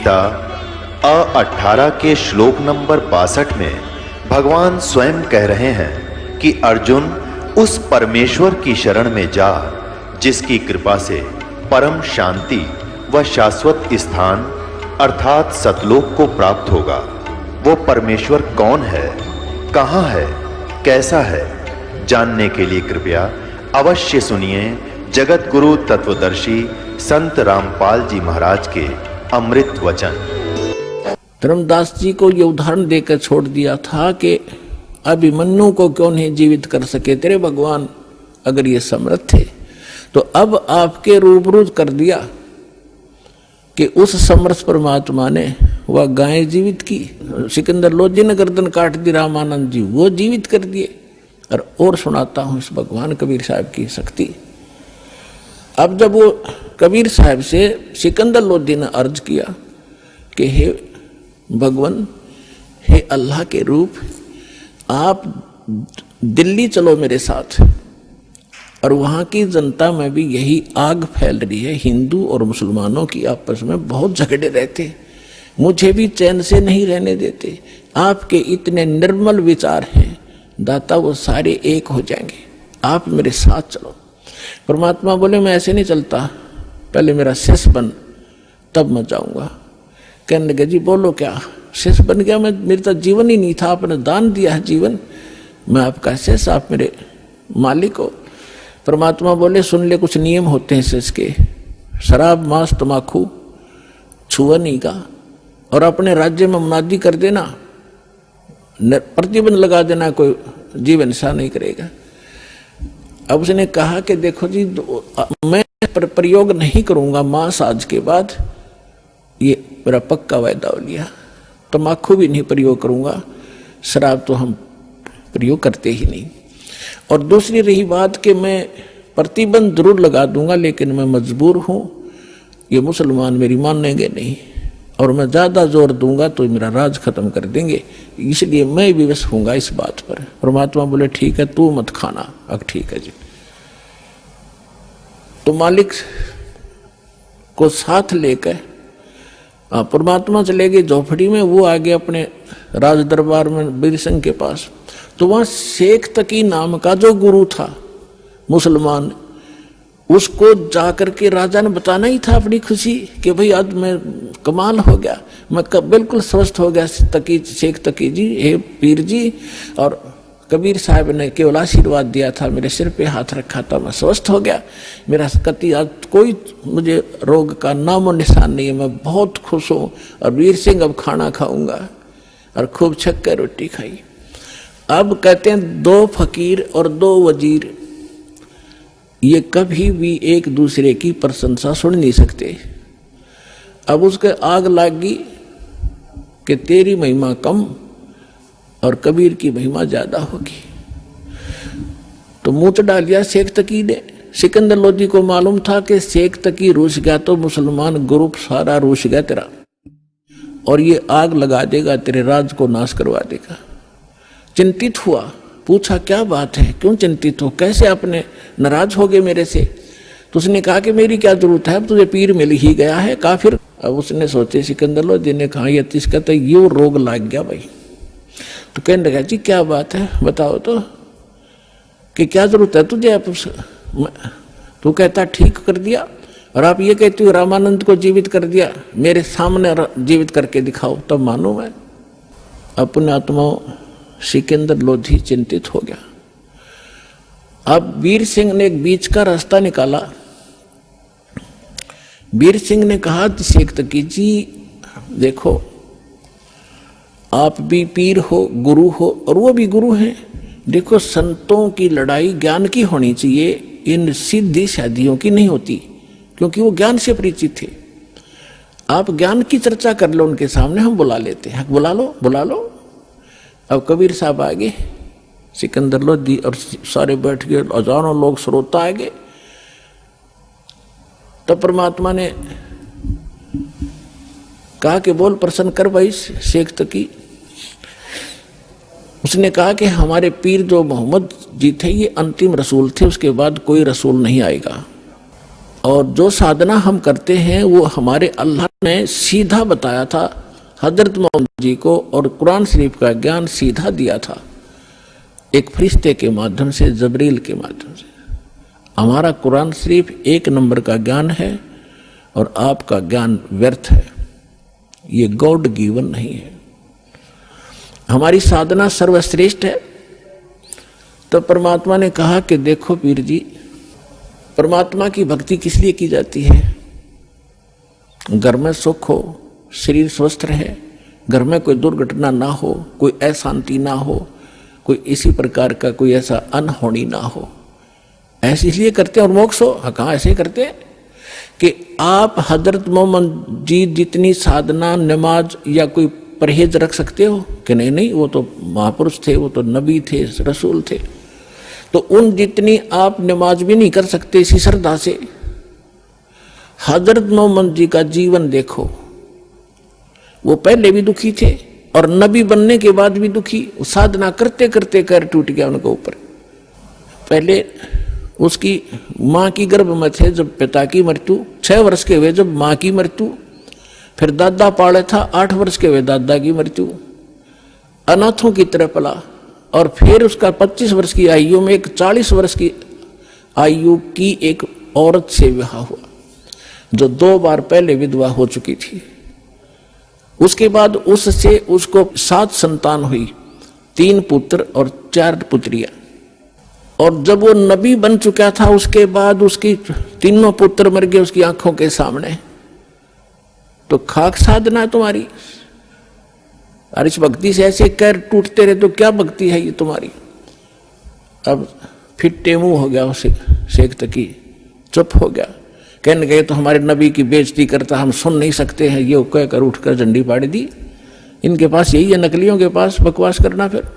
गीता अ18 के श्लोक नंबर 62 में भगवान स्वयं कह रहे हैं कि अर्जुन उस परमेश्वर की शरण में जा जिसकी कृपा से परम शांति व शाश्वत स्थान अर्थात सतलोक को प्राप्त होगा। वो परमेश्वर कौन है, कहां है, कैसा है, जानने के लिए कृपया अवश्य सुनिए जगत गुरु तत्वदर्शी संत रामपाल जी महाराज के अमृत वचन। धर्मदास जी को ये उदाहरण देकर छोड़ दिया था कि अभिमन्यु को क्यों नहीं जीवित कर सके तेरे भगवान, अगर ये समर्थ थे तो अब आपके रूबरू कर दिया कि उस समर्थ परमात्मा ने वह गाय जीवित की। सिकंदर लोधी ने गर्दन काट दी, रामानंद जी वो जीवित कर दिए। और सुनाता हूं इस भगवान कबीर साहब की शक्ति। अब जब वो कबीर साहब से सिकंदर लोधी ने अर्ज किया कि हे भगवान, हे अल्लाह के रूप, आप दिल्ली चलो मेरे साथ, और वहाँ की जनता में भी यही आग फैल रही है, हिंदू और मुसलमानों की आपस में बहुत झगड़े रहते, मुझे भी चैन से नहीं रहने देते। आपके इतने निर्मल विचार हैं दाता, वो सारे एक हो जाएंगे, आप मेरे साथ चलो। परमात्मा बोले मैं ऐसे नहीं चलता, पहले मेरा शिष्य बन तब मैं जाऊंगा। कहने लगे जी बोलो क्या शिष्य बन गया मैं, मेरा तो जीवन ही नहीं था, आपने दान दिया है जीवन, मैं आपका शिष्य, आप मेरे मालिक हो। परमात्मा बोले सुन ले, कुछ नियम होते हैं शिष्य के, शराब मांस तमाकू छुआ नहीं का, और अपने राज्य में मुनादी कर देना, प्रतिबंध लगा देना, कोई जीवन ऐसा नहीं करेगा। अब उसने कहा कि देखो जी मैं प्रयोग नहीं करूंगा मांस आज के बाद, ये मेरा पक्का वायदा हो लिया। तम्बाकू भी नहीं प्रयोग करूंगा, शराब तो हम प्रयोग करते ही नहीं। और दूसरी रही बात कि मैं प्रतिबंध जरूर लगा दूंगा, लेकिन मैं मजबूर हूं, ये मुसलमान मेरी मानेंगे नहीं, और मैं ज्यादा जोर दूंगा तो मेरा राज खत्म कर देंगे, इसलिए मैं विवश होऊंगा इस बात पर। परमात्मा बोले ठीक है तू मत खाना। अब ठीक है जी। तो मालिक को साथ लेकर परमात्मा चले गए झोपड़ी में, वो आगे अपने राज दरबार में वीर सिंह के पास। तो वहां शेख तकी नाम का जो गुरु था मुसलमान, उसको जाकर के राजा ने बताना ही था अपनी खुशी कि भाई आज मैं कमाल हो गया, मैं बिल्कुल स्वस्थ हो गया तकी, शेख तकी जी, हे पीर जी। और कबीर साहब ने केवल आशीर्वाद दिया था, मेरे सिर पे हाथ रखा था, मैं स्वस्थ हो गया, मेरा कति आज कोई मुझे रोग का नामो निशान नहीं है, मैं बहुत खुश हूँ। और वीर सिंह अब खाना खाऊंगा, और खूब छक कर रोटी खाई। अब कहते हैं दो फकीर और दो वजीर ये कभी भी एक दूसरे की प्रशंसा सुन नहीं सकते। अब उसके आग लागी कि तेरी महिमा कम और कबीर की महिमा ज्यादा होगी। तो मुंह डाल दिया शेख तकी ने। सिकंदर लोधी को मालूम था कि शेख तकी रूस गया तो मुसलमान ग्रुप सारा रूस गया तेरा, और ये आग लगा देगा, तेरे राज को नाश करवा देगा। चिंतित हुआ, पूछा क्या बात है, क्यों चिंतित हो, कैसे आपने नाराज हो गए मेरे से? तो उसने कहा कि मेरी क्या जरूरत है, अब तुझे पीर मिल ही गया है काफिर। अब उसने सोचे सिकंदर लोधी ने कहा ये इसका तो ये रोग लग गया भाई। तो कहने लगा जी क्या बात है बताओ तो, कि क्या जरूरत है तुझे? आप तू कहता ठीक कर दिया, और आप ये कहते हो रामानंद को जीवित कर दिया, मेरे सामने जीवित करके दिखाओ तब मानो मैं। अपने आत्मा सिकंदर लोधी चिंतित हो गया। अब वीर सिंह ने एक बीच का रास्ता निकाला। वीर सिंह ने कहा शेख तकी जी देखो, आप भी पीर हो, गुरु हो, और वो भी गुरु हैं। देखो संतों की लड़ाई ज्ञान की होनी चाहिए, इन सिद्धि शादियों की नहीं होती, क्योंकि वो ज्ञान से परिचित थे। आप ज्ञान की चर्चा कर लो उनके सामने, हम बुला लेते हैं, बुला लो बुला लो। अब कबीर साहब आ गए, सिकंदर लोधी और सारे बैठ गए, हजारों लोग श्रोता आ गए। तब परमात्मा ने कहा कि बोल प्रसन्न कर भाई शेख तकी। उसने कहा कि हमारे पीर जो मोहम्मद जी थे ये अंतिम रसूल थे, उसके बाद कोई रसूल नहीं आएगा। और जो साधना हम करते हैं वो हमारे अल्लाह ने सीधा बताया था हजरत मोहम्मद जी को, और कुरान शरीफ का ज्ञान सीधा दिया था एक फरिश्ते के माध्यम से, जबरील के माध्यम से। हमारा कुरान शरीफ 1 नंबर का ज्ञान है और आपका ज्ञान व्यर्थ है, ये गॉड गिवन नहीं है। हमारी साधना सर्वश्रेष्ठ है। तो परमात्मा ने कहा कि देखो पीर जी, परमात्मा की भक्ति किस लिए की जाती है? घर में सुख हो, शरीर स्वस्थ रहे, घर में कोई दुर्घटना ना हो, कोई अशांति ना हो, कोई इसी प्रकार का कोई ऐसा अनहोनी ना हो, ऐसे इसलिए करते हैं। और मोक्ष हो, कहाँ ऐसे करते हैं कि आप हजरत मोहम्मद जी जितनी साधना, नमाज या कोई परहेज रख सकते हो कि नहीं? नहीं, वो तो महापुरुष थे, वो तो नबी थे, रसूल थे। तो उन जितनी आप नमाज भी नहीं कर सकते इसी श्रद्धा से। हजरत मोहम्मद जी का जीवन देखो, वो पहले भी दुखी थे और नबी बनने के बाद भी दुखी। साधना करते करते कर टूट गया उनके ऊपर। पहले उसकी माँ की गर्भ में थे जब पिता की मृत्यु, 6 वर्ष के हुए जब माँ की मृत्यु, फिर दादा पाले था, 8 वर्ष के हुए दादा की मृत्यु, अनाथों की तरह पला। और फिर उसका 25 वर्ष की आयु में एक 40 वर्ष की आयु की एक औरत से विवाह हुआ, जो 2 बार पहले विधवा हो चुकी थी। उसके बाद उससे उसको 7 संतान हुई, 3 पुत्र और 4 पुत्रियां। और जब वो नबी बन चुका था उसके बाद उसकी 3 पुत्र मर गए उसकी आंखों के सामने। तो खाक साधना है तुम्हारी। और इस भक्ति से ऐसे कर टूटते रहे तो क्या भक्ति है ये तुम्हारी? अब फिट्टे मुंह हो गया उसे शेख तकी, चुप हो गया। कहने गए तो हमारे नबी की बेइज्जती करता, हम सुन नहीं सकते हैं, ये कहकर उठकर झंडी पाड़ दी। इनके पास यही है, नकलियों के पास बकवास करना। फिर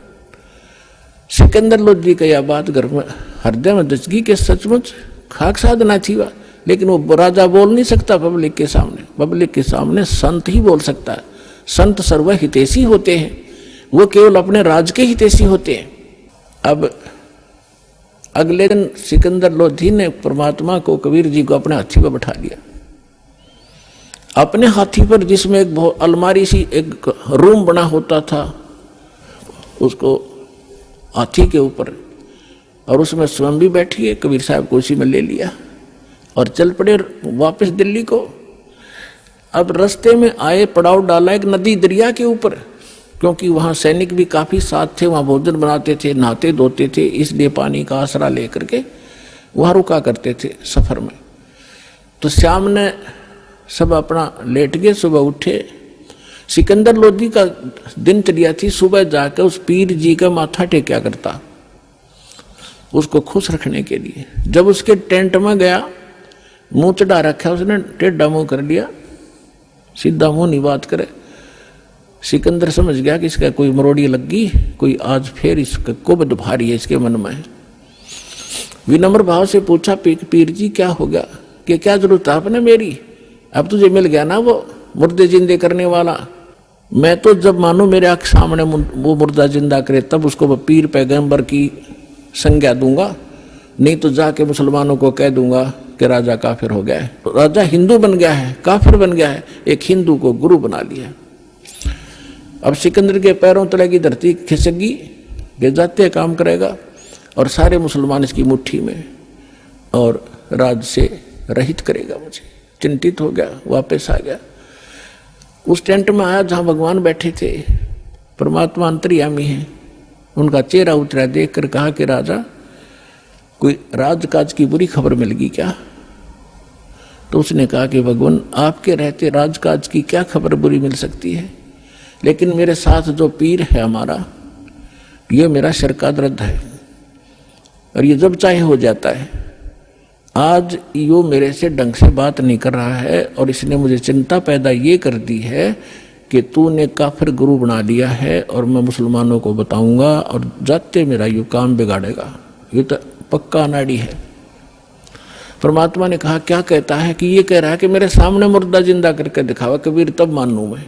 सिकंदर लोधी का यह बात घर में हृदय में दचगी के सचमुच खाक साधना थी वह। लेकिन वो राजा बोल नहीं सकता पब्लिक के सामने। पब्लिक के सामने संत ही बोल सकता है। संत सर्व हितैषी होते हैं, वो केवल अपने राज के हितैषी होते हैं। अब अगले दिन सिकंदर लोधी ने परमात्मा को, कबीर जी को अपने हाथी पर बैठा लिया। अपने हाथी पर, जिसमें एक अलमारी सी एक रूम बना होता था, उसको हाथी के ऊपर, और उसमें स्वयं भी बैठी है, कबीर साहब को उसी में ले लिया और चल पड़े वापस दिल्ली को। अब रास्ते में आए, पड़ाव डाला एक नदी दरिया के ऊपर, क्योंकि वहाँ सैनिक भी काफ़ी साथ थे, वहाँ भोजन बनाते थे, नहाते धोते थे, इसलिए पानी का आसरा लेकर के वहाँ रुका करते थे सफ़र में। तो शाम ने सब अपना लेट गए, सुबह उठे। सिकंदर लोधी का दिनचर्या थी सुबह जाकर उस पीर जी का माथा टेक्या करता, उसको खुश रखने के लिए। जब उसके टेंट में गया, मुंह चढ़ा रखा उसने, टेढ़ा मुंह कर लिया, सीधा मुंह नहीं बात करे। सिकंदर समझ गया कि इसका कोई मरोड़ी लग गई, कोई आज फिर इसका कुबद भारी है इसके मन में। विनम्र भाव से पूछा, पीर जी क्या हो गया? कि क्या जरूरत है आपने मेरी? अब तुझे मिल गया ना वो मुर्दे जिंदे करने वाला। मैं तो जब मानो मेरे आँख सामने वो मुर्दा जिंदा करे तब उसको पीर पैगंबर की संज्ञा दूंगा, नहीं तो जाके मुसलमानों को कह दूंगा कि राजा काफिर हो गया है। राजा हिंदू बन गया है, काफिर बन गया है, एक हिंदू को गुरु बना लिया। अब सिकंदर के पैरों तले की धरती खिसकी, वे जाते काम करेगा और सारे मुसलमान इसकी मुट्ठी में, और राज से रहित करेगा मुझे। चिंतित हो गया, वापस आ गया। उस टेंट में आया जहाँ भगवान बैठे थे, परमात्मा अंतर्यामी है। उनका चेहरा उतरा, देख कर कहा कि राजा, कोई राजकाज की बुरी खबर मिल गई क्या? तो उसने कहा कि भगवान, आपके रहते राजकाज की क्या खबर बुरी मिल सकती है? लेकिन मेरे साथ जो पीर है हमारा, ये मेरा सिर का दर्द है और ये जब चाहे हो जाता है। आज यो मेरे से ढंग से बात नहीं कर रहा है और इसने मुझे चिंता पैदा ये कर दी है कि तूने काफिर गुरु बना लिया है और मैं मुसलमानों को बताऊंगा और जाते मेरा यो काम बिगाड़ेगा। ये तो पक्का अनाड़ी है। परमात्मा ने कहा, क्या कहता है? कि ये कह रहा है कि मेरे सामने मुर्दा जिंदा करके दिखावा कबीर, तब मानूं मैं।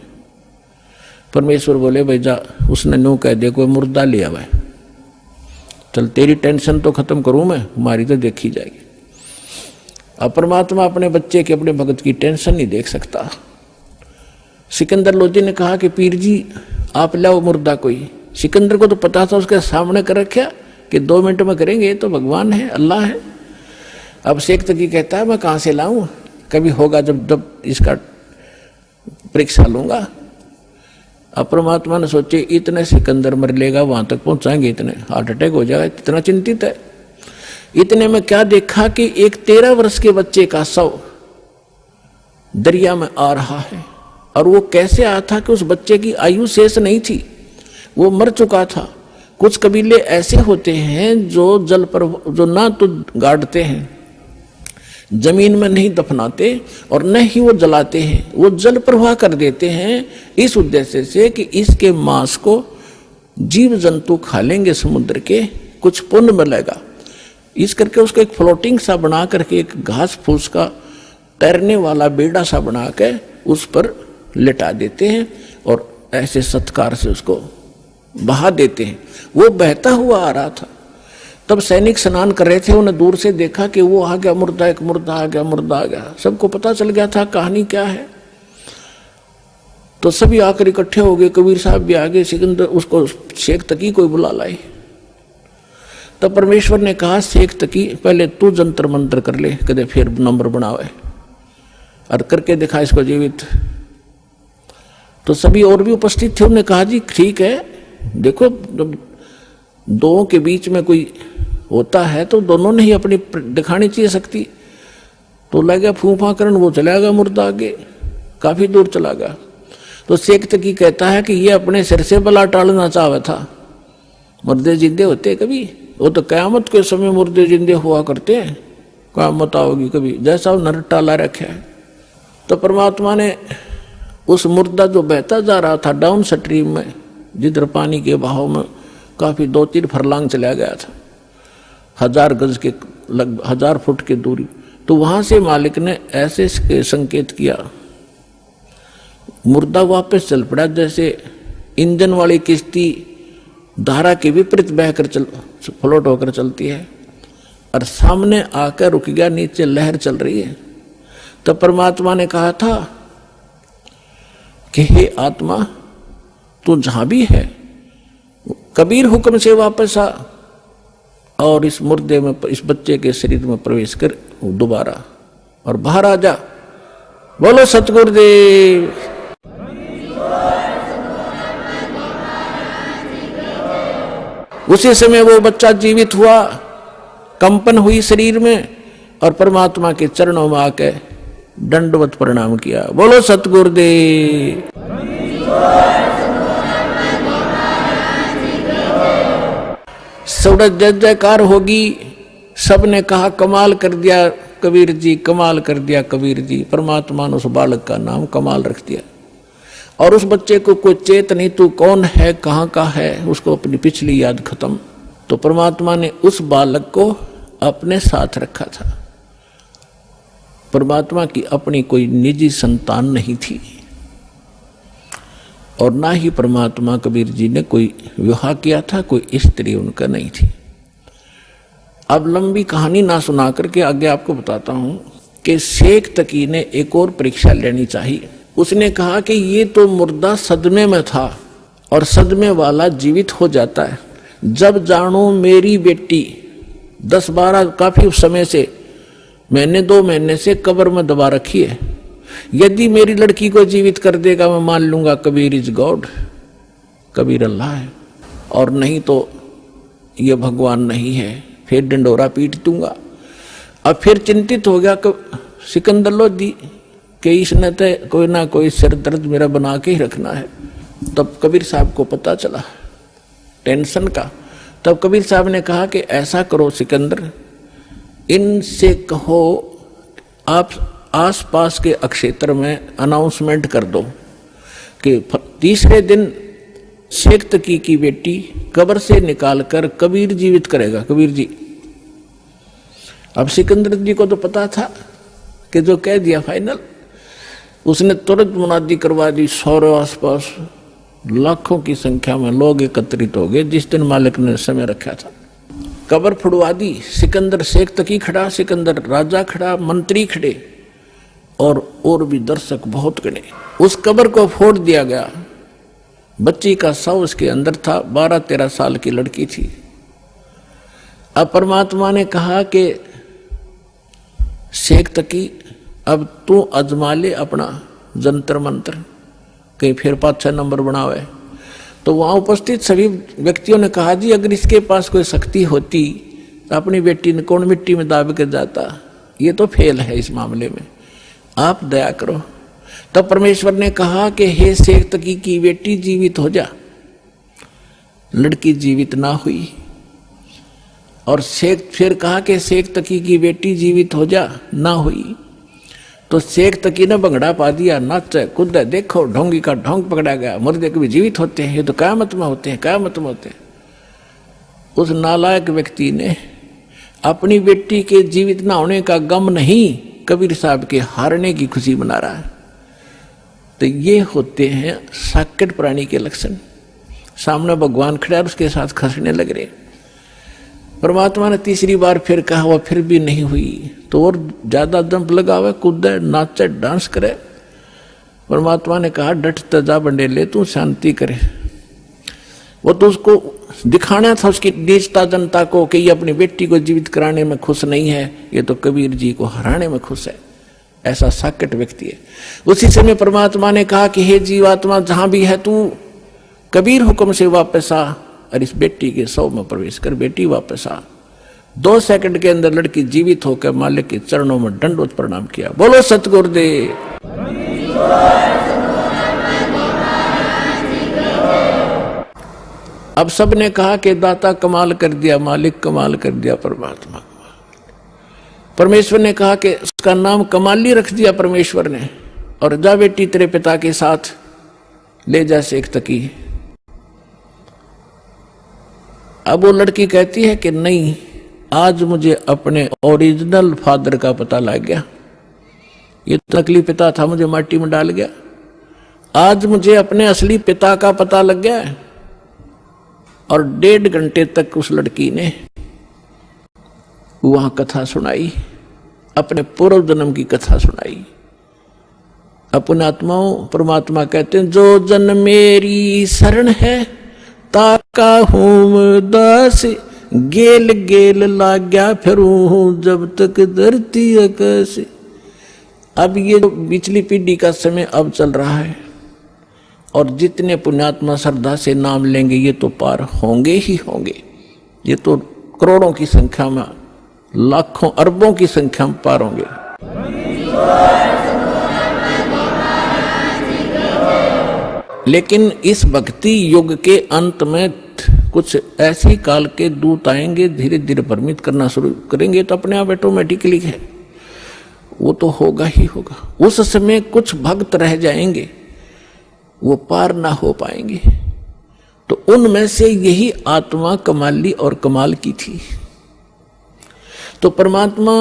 परमेश्वर बोले, भाई जा, उसने नो कह दे कोई मुर्दा ले आवा, चल तेरी टेंशन तो खत्म करूं मैं, हमारी तो देखी जाएगी। अब परमात्मा अपने बच्चे के, अपने भगत की टेंशन नहीं देख सकता। सिकंदर लोधी ने कहा कि पीर जी आप लाओ मुर्दा कोई। सिकंदर को तो पता था, उसके सामने कर रखा कि 2 मिनट में करेंगे, तो भगवान है, अल्लाह है। अब शेख तकी कहता है मैं कहाँ से लाऊं, कभी होगा जब इसका परीक्षा लूंगा। अब परमात्मा ने सोचे इतने सिकंदर मर लेगा, वहां तक पहुंचाएंगे, इतने हार्ट अटैक हो जाएगा, इतना चिंतित है। इतने में क्या देखा कि एक 13 वर्ष के बच्चे का शव दरिया में आ रहा है। और वो कैसे आया था कि उस बच्चे की आयु शेष नहीं थी, वो मर चुका था। कुछ कबीले ऐसे होते हैं जो जल पर, जो ना तो गाड़ते हैं, जमीन में नहीं दफनाते और न ही वो जलाते हैं, वो जल प्रवाह कर देते हैं, इस उद्देश्य से कि इसके मांस को जीव जंतु खा लेंगे समुद्र के, कुछ पुण्य मिलेगा। इस करके उसको एक फ्लोटिंग सा बना करके, एक घास फूस का तैरने वाला बेड़ा सा बना के उस पर लिटा देते हैं और ऐसे सत्कार से उसको बहा देते हैं। वो बहता हुआ आ रहा था। तब सैनिक स्नान कर रहे थे, उन्हें दूर से देखा कि वो आ गया मुर्दा, एक मुर्दा आ गया, मुर्दा आ गया। सबको पता चल गया था कहानी क्या है। तो सभी आकर इकट्ठे हो गए, कबीर साहब भी आ गए, सिकंदर उसको शेख तकी कोई बुला लाए। तब परमेश्वर ने कहा शेख तकी पहले तू जंतर मंत्र कर ले, कदे फिर नंबर बनावे और करके दिखा इसको जीवित। तो सभी और भी उपस्थित थे, उन्होंने कहा जी ठीक है, देखो जब दो के बीच में कोई होता है तो दोनों ने ही अपनी दिखानी चाहिए शक्ति। तो लगा फूफा करन, वो चला गया मुर्दा आगे, काफी दूर चला गया। तो शेख तकी कहता है कि ये अपने सिर से बला टालना चाहता था। मुर्दे जिंदे होते कभी, वो तो कयामत के समय मुर्दे जिंदे हुआ करते हैं, कयामत आओगी कभी, जैसा नर टाला रखा है। तो परमात्मा ने उस मुर्दा जो बहता जा रहा था डाउन स्ट्रीम में, जिधर पानी के बहाव में काफी 2-3 फरलांग चला गया था, 1000 गज के लगभग 1000 फुट की दूरी, तो वहां से मालिक ने ऐसे संकेत किया, मुर्दा वापस चल पड़ा। जैसे इंजन वाली किश्ती धारा के विपरीत बहकर फ्लोट होकर चलती है, और सामने आकर रुक गया, नीचे लहर चल रही है। तब परमात्मा ने कहा था कि हे आत्मा तू जहां भी है, कबीर हुक्म से वापस आ और इस मुर्दे में, इस बच्चे के शरीर में प्रवेश कर दोबारा और बाहर आ जा। बोलो सतगुरुदेव। उसी समय वो बच्चा जीवित हुआ, कंपन हुई शरीर में और परमात्मा के चरणों में आके दंडवत प्रणाम किया। बोलो सतगुरुदेव। सड़क जय जयकार होगी। सबने कहा कमाल कर दिया कबीर जी, कमाल कर दिया कबीर जी। परमात्मा ने उस बालक का नाम कमाल रख दिया। और उस बच्चे को कोई चेत नहीं, तू कौन है, कहाँ का है, उसको अपनी पिछली याद खत्म। तो परमात्मा ने उस बालक को अपने साथ रखा था। परमात्मा की अपनी कोई निजी संतान नहीं थी और ना ही परमात्मा कबीर जी ने कोई विवाह किया था, कोई स्त्री उनका नहीं थी। अब लंबी कहानी ना सुना करके आगे आपको बताता हूं कि शेख तकी ने एक और परीक्षा लेनी चाहिए। उसने कहा कि ये तो मुर्दा सदमे में था और सदमे वाला जीवित हो जाता है। जब जानो मेरी बेटी 10-12 काफी समय से, 1-2 महीने से कब्र में दबा रखी है, यदि मेरी लड़की को जीवित कर देगा मैं मान लूंगा कबीर इज गॉड, कबीर अल्लाह है, और नहीं तो ये भगवान नहीं है, फिर डंडोरा पीट दूंगा। अब फिर चिंतित हो गया सिकंदर लोधी कि इसने तो कोई ना कोई सिर दर्द मेरा बना के ही रखना है। तब कबीर साहब को पता चला टेंशन का। तब कबीर साहब ने कहा कि ऐसा करो सिकंदर, इनसे कहो आप आसपास के अक्षेत्र में अनाउंसमेंट कर दो कि तीसरे दिन शेख तकी की बेटी कब्र से निकालकर कबीर जीवित करेगा, कबीर जी। अब सिकंदर जी को तो पता था कि जो कह दिया फाइनल। उसने तुरंत मुनादी करवा दी। 100 आसपास लाखों की संख्या में लोग एकत्रित हो गए जिस दिन मालिक ने समय रखा था। कब्र फुड़वा दी। सिकंदर शेख तकी खड़ा, सिकंदर राजा खड़ा, मंत्री खड़े और भी दर्शक बहुत गणे। उस कब्र को फोड़ दिया गया। बच्ची का शव उसके अंदर था, 12-13 साल की लड़की थी। अब परमात्मा ने कहा कि शेख तकी अब तू अजमा ले अपना जंतर मंत्र, कहीं फिर 5-6 नंबर बनावे। तो वहां उपस्थित सभी व्यक्तियों ने कहा जी अगर इसके पास कोई शक्ति होती तो अपनी बेटी ने कौन मिट्टी में दाब कर जाता, ये तो फेल है इस मामले में, आप दया करो। तब परमेश्वर ने कहा कि हे शेख तकी की बेटी जीवित हो जा। लड़की जीवित ना हुई। और शेख फिर कहा कि शेख तकी की बेटी जीवित हो जा, ना हुई। तो शेख तकी ने भंगड़ा पा दिया, नाचे कूद, देखो ढोंगी का ढोंग पकड़ा गया, मुर्दे कभी जीवित होते हैं, ये तो क़यामत में होते हैं, क़यामत में होते हैं। उस नालायक व्यक्ति ने अपनी बेटी के जीवित ना होने का गम नहीं, कबीर साहब के हारने की खुशी मना रहा है। तो ये होते हैं साकेट प्राणी के लक्षण। सामने भगवान खड़ा और उसके साथ खसने लग रहे। परमात्मा ने तीसरी बार फिर कहा, वह फिर भी नहीं हुई। तो और ज्यादा जंप लगावे, कूदे, नाचे, डांस करे। परमात्मा ने कहा डट तजा बंडेले, तू शांति करे। वो तो उसको दिखाना था उसकी नीचता जनता को कि ये अपनी बेटी को जीवित कराने में खुश नहीं है, ये तो कबीर जी को हराने में खुश है। ऐसा साकेट व्यक्ति है। उसी समय परमात्मा ने कहा कि हे जीवात्मा जहां भी है तू कबीर हुक्म से वापस आ और इस बेटी के शव में प्रवेश कर। बेटी वापस आ। 2 सेकंड के अंदर लड़की जीवित होकर मालिक के चरणों में दंडवत प्रणाम किया। बोलो सतगुरुदेव। अब सबने कहा कि दाता कमाल कर दिया, मालिक कमाल कर दिया, परमात्मा। परमेश्वर ने कहा कि उसका नाम कमाली रख दिया परमेश्वर ने, और जा बेटी तेरे पिता के साथ ले जा शेख तकी। अब वो लड़की कहती है कि नहीं, आज मुझे अपने ओरिजिनल फादर का पता लग गया, ये तो नकली पिता था, मुझे माटी में डाल गया। आज मुझे अपने असली पिता का पता लग गया है। और 1.5 घंटे तक उस लड़की ने वहां कथा सुनाई, अपने पूर्व जन्म की कथा सुनाई। अपने आत्माओं, परमात्मा कहते हैं जो जन मेरी शरण है ताका हूं दास, गेल गेल लाग्या फिरूं जब तक धरती आकाश। अब ये पिछली पीढ़ी का समय अब चल रहा है, और जितने पुण्यात्मा श्रद्धा से नाम लेंगे ये तो पार होंगे ही होंगे। ये तो करोड़ों की संख्या में, लाखों अरबों की संख्या में पार होंगे। लेकिन इस भक्ति युग के अंत में कुछ ऐसी काल के दूत आएंगे, धीरे धीरे भ्रमित करना शुरू करेंगे, तो अपने आप ऑटोमेटिकली है, वो तो होगा ही होगा। उस समय कुछ भक्त रह जाएंगे, वो पार ना हो पाएंगे। तो उनमें से यही आत्मा कमाली और कमाल की थी। तो परमात्मा,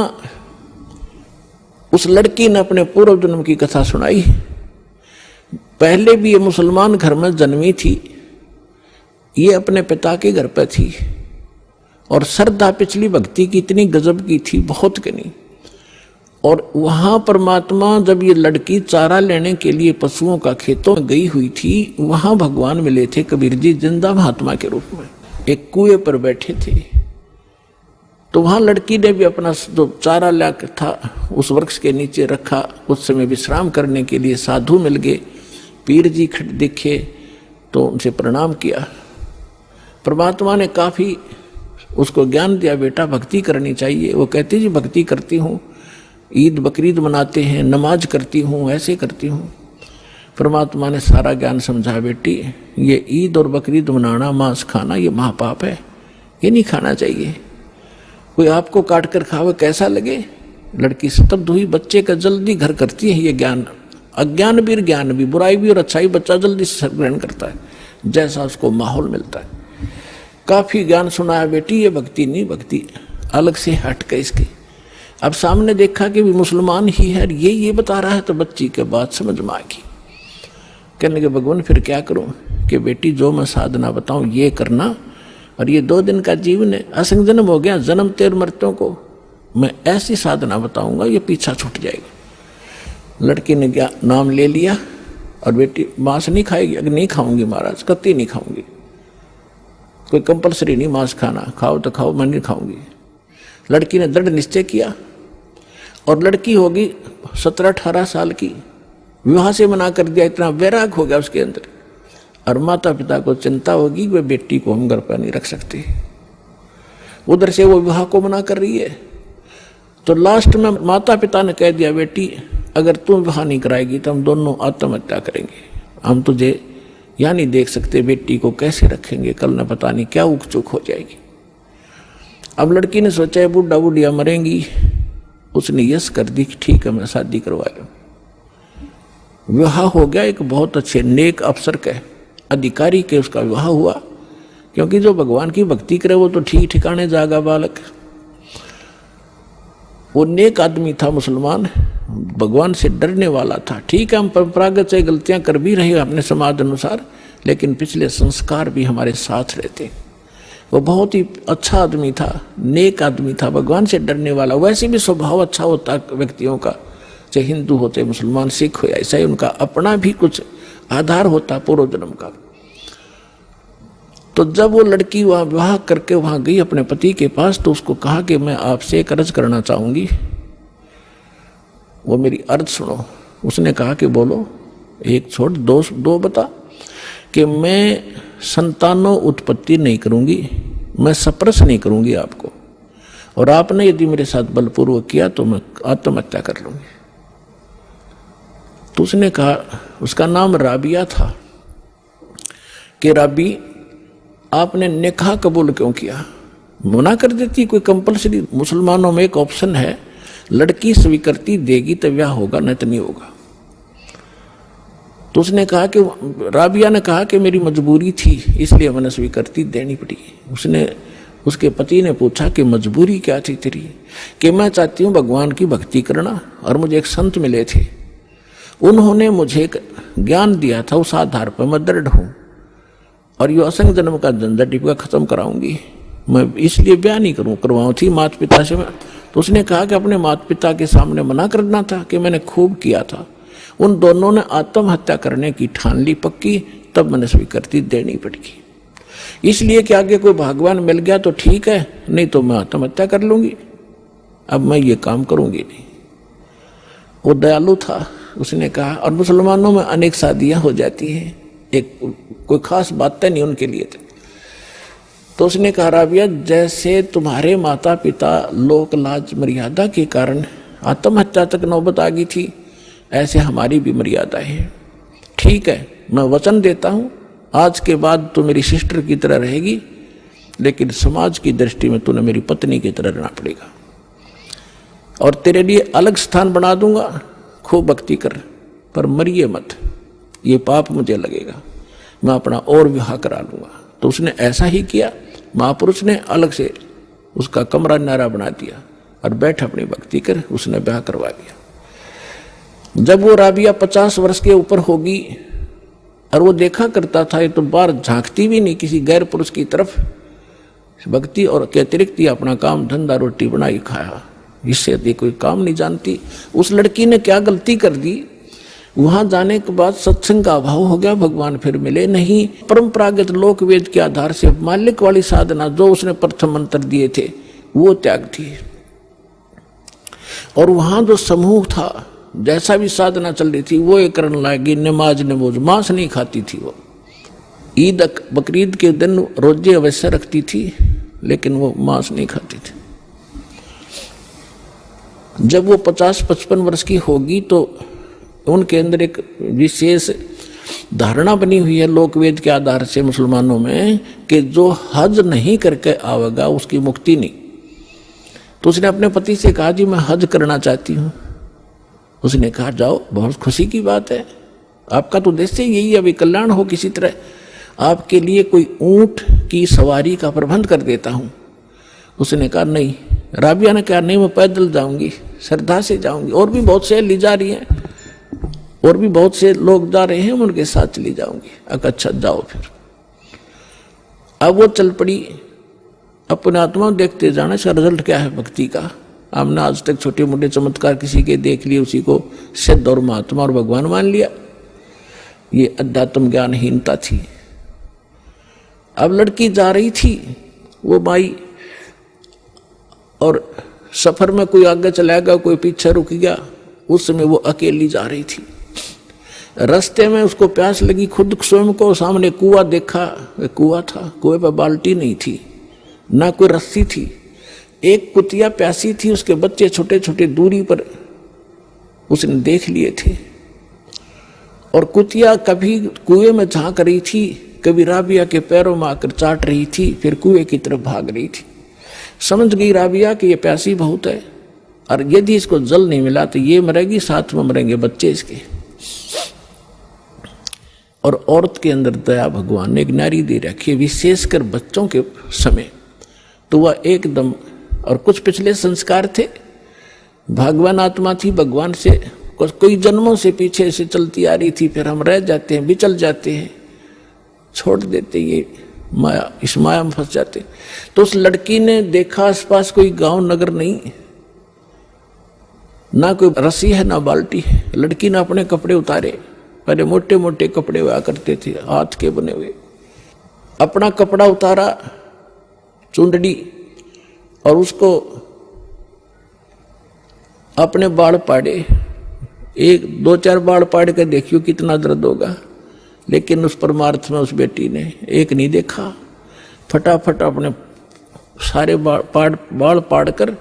उस लड़की ने अपने पूर्व जन्म की कथा सुनाई। पहले भी ये मुसलमान घर में जन्मी थी, ये अपने पिता के घर पर थी, और श्रद्धा पिछली भक्ति की इतनी गजब की थी, बहुत कनी। और वहां परमात्मा, जब ये लड़की चारा लेने के लिए पशुओं का खेतों में गई हुई थी, वहां भगवान मिले थे कबीर जी जिंदा महात्मा के रूप में, एक कुएं पर बैठे थे। तो वहां लड़की ने भी अपना जो चारा लाकर था उस वृक्ष के नीचे रखा। उस समय विश्राम करने के लिए साधु मिल गए, पीर जी खड़े दिखे तो उनसे प्रणाम किया। परमात्मा ने काफी उसको ज्ञान दिया, बेटा भक्ति करनी चाहिए। वो कहती जी भक्ति करती हूँ, ईद बकरीद मनाते हैं, नमाज करती हूँ, ऐसे करती हूँ। परमात्मा ने सारा ज्ञान समझा, बेटी ये ईद और बकरीद मनाना, मांस खाना, ये महापाप है, ये नहीं खाना चाहिए। कोई आपको काट कर खावे कैसा लगे? लड़की स्तब्ध हुई। बच्चे का जल्दी घर करती है ये ज्ञान, अज्ञान भी ज्ञान भी, बुराई भी और अच्छाई बच्चा जल्दी से ग्रहण करता है, जैसा उसको माहौल मिलता है। काफी ज्ञान सुनाया, बेटी ये भक्ति नहीं, भक्ति अलग से हट के इसकी। अब सामने देखा कि भी मुसलमान ही है, ये बता रहा है, तो बच्ची के बात समझ में आ गई। कहने के भगवान फिर क्या करूं कि बेटी जो मैं साधना बताऊं ये करना, और ये 2 दिन का जीवन है, असंग जन्म हो गया, जन्म तेर मृत्यों को मैं ऐसी साधना बताऊंगा ये पीछा छूट जाएगा। लड़की ने क्या नाम ले लिया, और बेटी मांस नहीं खाएगी? अगर नहीं खाऊंगी महाराज, कत्ती नहीं खाऊंगी, कोई कंपलसरी नहीं मांस खाना, खाओ तो खाओ, मैं नहीं खाऊंगी। लड़की ने दृढ़ निश्चय किया, और लड़की होगी 17-18 साल की, विवाह से मना कर दिया, इतना वैराग हो गया उसके अंदर। और माता पिता को चिंता होगी वे बेटी को हम घर पर नहीं रख सकते, उधर से वो विवाह को मना कर रही है। तो लास्ट में माता पिता ने कह दिया, बेटी अगर तुम विवाह नहीं कराएगी तो हम दोनों आत्महत्या करेंगे, हम तुझे यहाँ नहीं देख सकते, बेटी को कैसे रखेंगे, कल न पता नहीं क्या उक चुक हो जाएगी। अब लड़की ने सोचा है बूढ़ा बूढ़िया मरेंगी, उसने यस कर दी कि ठीक है मैं शादी करवा लूँ। विवाह हो गया, एक बहुत अच्छे नेक अफसर के अधिकारी के उसका विवाह हुआ, क्योंकि जो भगवान की भक्ति करे वो तो ठीक ठिकाने जागा बालक। वो नेक आदमी था, मुसलमान, भगवान से डरने वाला था। ठीक है हम परंपरागत से गलतियां कर भी रहे अपने समाज अनुसार, लेकिन पिछले संस्कार भी हमारे साथ रहते। वो बहुत ही अच्छा आदमी था, नेक आदमी था, भगवान से डरने वाला। वैसे भी स्वभाव अच्छा होता व्यक्तियों का, चाहे हिंदू होते, मुसलमान, सिख हो, ऐसा ही उनका अपना भी कुछ आधार होता पूर्व जन्म का। तो जब वो लड़की वहां विवाह करके वहां गई अपने पति के पास, तो उसको कहा कि मैं आपसे एक अर्ज करना चाहूंगी, वो मेरी अर्ज सुनो। उसने कहा कि बोलो, एक छोड़ दो बता, कि मैं संतानों उत्पत्ति नहीं करूंगी, मैं सप्रस नहीं करूंगी आपको, और आपने यदि मेरे साथ बलपूर्वक किया तो मैं आत्महत्या कर लूंगी। तो उसने कहा, उसका नाम राबिया था, कि राबी आपने निकाह कबूल क्यों किया? मना कर देती, कोई कंपलसरी मुसलमानों में एक ऑप्शन है, लड़की स्वीकृति देगी तो ब्याह होगा, नहीं तो नहीं होगा। तो उसने कहा कि राबिया ने कहा कि मेरी मजबूरी थी इसलिए मैंने स्वीकृति देनी पड़ी। उसके पति ने पूछा कि मजबूरी क्या थी तेरी? कि मैं चाहती हूँ भगवान की भक्ति करना, और मुझे एक संत मिले थे, उन्होंने मुझे एक ज्ञान दिया था, उस आधार पर मैं दृढ़ हूँ, और यो असंग जन्म का झंझट टिपका खत्म कराऊंगी, मैं इसलिए ब्याह नहीं करवाऊँ थी माता पिता से। तो उसने कहा कि अपने माता पिता के सामने मना करना था कि मैंने खूब किया था। उन दोनों ने आत्महत्या करने की ठान ली पक्की, तब मैंने स्वीकृति देनी पड़ेगी। इसलिए कि आगे कोई भगवान मिल गया तो ठीक है, नहीं तो मैं आत्महत्या कर लूंगी, अब मैं ये काम करूंगी नहीं। वो दयालु था, उसने कहा। और मुसलमानों में अनेक शादियां हो जाती हैं, एक कोई खास बात नहीं उनके लिए। तो उसने कहा, राबिया जैसे तुम्हारे माता पिता लोक लाज मर्यादा के कारण आत्महत्या तक नौबत आ गई थी, ऐसे हमारी भी मर्यादा है। ठीक है, मैं वचन देता हूं आज के बाद तू मेरी सिस्टर की तरह रहेगी, लेकिन समाज की दृष्टि में तूने मेरी पत्नी की तरह रहना पड़ेगा, और तेरे लिए अलग स्थान बना दूंगा, खूब भक्ति कर, पर मरिए मत, ये पाप मुझे लगेगा, मैं अपना और विवाह करा लूंगा। तो उसने ऐसा ही किया। महापुरुष ने अलग से उसका कमरा न्यारा बना दिया और बैठ अपनी भक्ति कर, उसने ब्याह करवा दिया। जब वो राबिया 50 वर्ष के ऊपर होगी, और वो देखा करता था, ये तो बाहर झांकती भी नहीं किसी गैर पुरुष की तरफ, भक्ति और के अतिरिक्त अपना काम धंधा रोटी बनाई खाया, इससे अधिक कोई काम नहीं जानती। उस लड़की ने क्या गलती कर दी, वहां जाने के बाद सत्संग का अभाव हो गया, भगवान फिर मिले नहीं। परंपरागत लोक वेद के आधार से मालिक वाली साधना जो उसने प्रथम मंत्र दिए थे वो त्याग थी, और वहां जो समूह था, जैसा भी साधना चल रही थी वो ये करने लगी। नमाज नमोज, मांस नहीं खाती थी वो, ईद बकरीद के दिन रोजे अवश्य रखती थी, लेकिन वो मांस नहीं खाती थी। जब वो 50-55 वर्ष की होगी तो उनके अंदर एक विशेष धारणा बनी हुई है लोकवेद के आधार से मुसलमानों में, कि जो हज नहीं करके आवेगा उसकी मुक्ति नहीं। तो उसने अपने पति से कहा, जी मैं हज करना चाहती हूँ। उसने कहा, जाओ, बहुत खुशी की बात है, आपका तो उद्देश्य यही है, अभी कल्याण हो किसी तरह, आपके लिए कोई ऊंट की सवारी का प्रबंध कर देता हूँ। उसने कहा नहीं। राबिया ने कहा, नहीं मैं पैदल जाऊंगी, श्रद्धा से जाऊंगी, और भी बहुत से ली जा रही हैं, और भी बहुत से लोग जा रहे हैं, उनके साथ चली जाऊंगी। अच्छा जाओ फिर। अब वो चल पड़ी अपने आत्मा देखते जाना, इसका रिजल्ट क्या है भक्ति का। हमने आज तक छोटे मोटे चमत्कार किसी के देख लिए, उसी को सिद्ध और महात्मा और भगवान मान लिया। ये अध्यात्म ज्ञानहीनता थी। अब लड़की जा रही थी, वो माई, और सफर में कोई आगे चला गया, कोई पीछे रुक गया। उस समय वो अकेली जा रही थी। रास्ते में उसको प्यास लगी, खुद स्वयं को सामने कुआं देखा, कुआं था, कुएं पर बाल्टी नहीं थी, ना कोई रस्सी थी। एक कुतिया प्यासी थी, उसके बच्चे छोटे छोटे दूरी पर उसने देख लिए थे। और कुतिया कभी कुएं में झांक रही थी, कभी राबिया के पैरों में आकर चाट रही थी, फिर कुएं की तरफ भाग रही थी। समझ गई राबिया कि ये प्यासी बहुत है, और यदि इसको जल नहीं मिला तो ये मरेगी, साथ में मरेंगे बच्चे इसके। और औरत के अंदर दया भगवान ने एक नारी दे रखी है, विशेषकर बच्चों के समय। तो वह एकदम, और कुछ पिछले संस्कार थे, भगवान आत्मा थी, भगवान से कोई जन्मों से पीछे से चलती आ रही थी। फिर हम रह जाते हैं, बिचल जाते हैं, छोड़ देते, ये माया, इस माया में फंस जाते। तो उस लड़की ने देखा आसपास कोई गांव नगर नहीं, ना कोई रस्सी है ना बाल्टी है। लड़की ने अपने कपड़े उतारे, पहले मोटे मोटे कपड़े हुआ करते थे हाथ के बने हुए, अपना कपड़ा उतारा, चुंडड़ी, और उसको अपने बाल पाड़े। एक दो चार बाल पाड़ के देखियो कितना दर्द होगा। लेकिन उस परमार्थ में उस बेटी ने एक नहीं देखा, फटाफट अपने सारे बाल पाड़ कर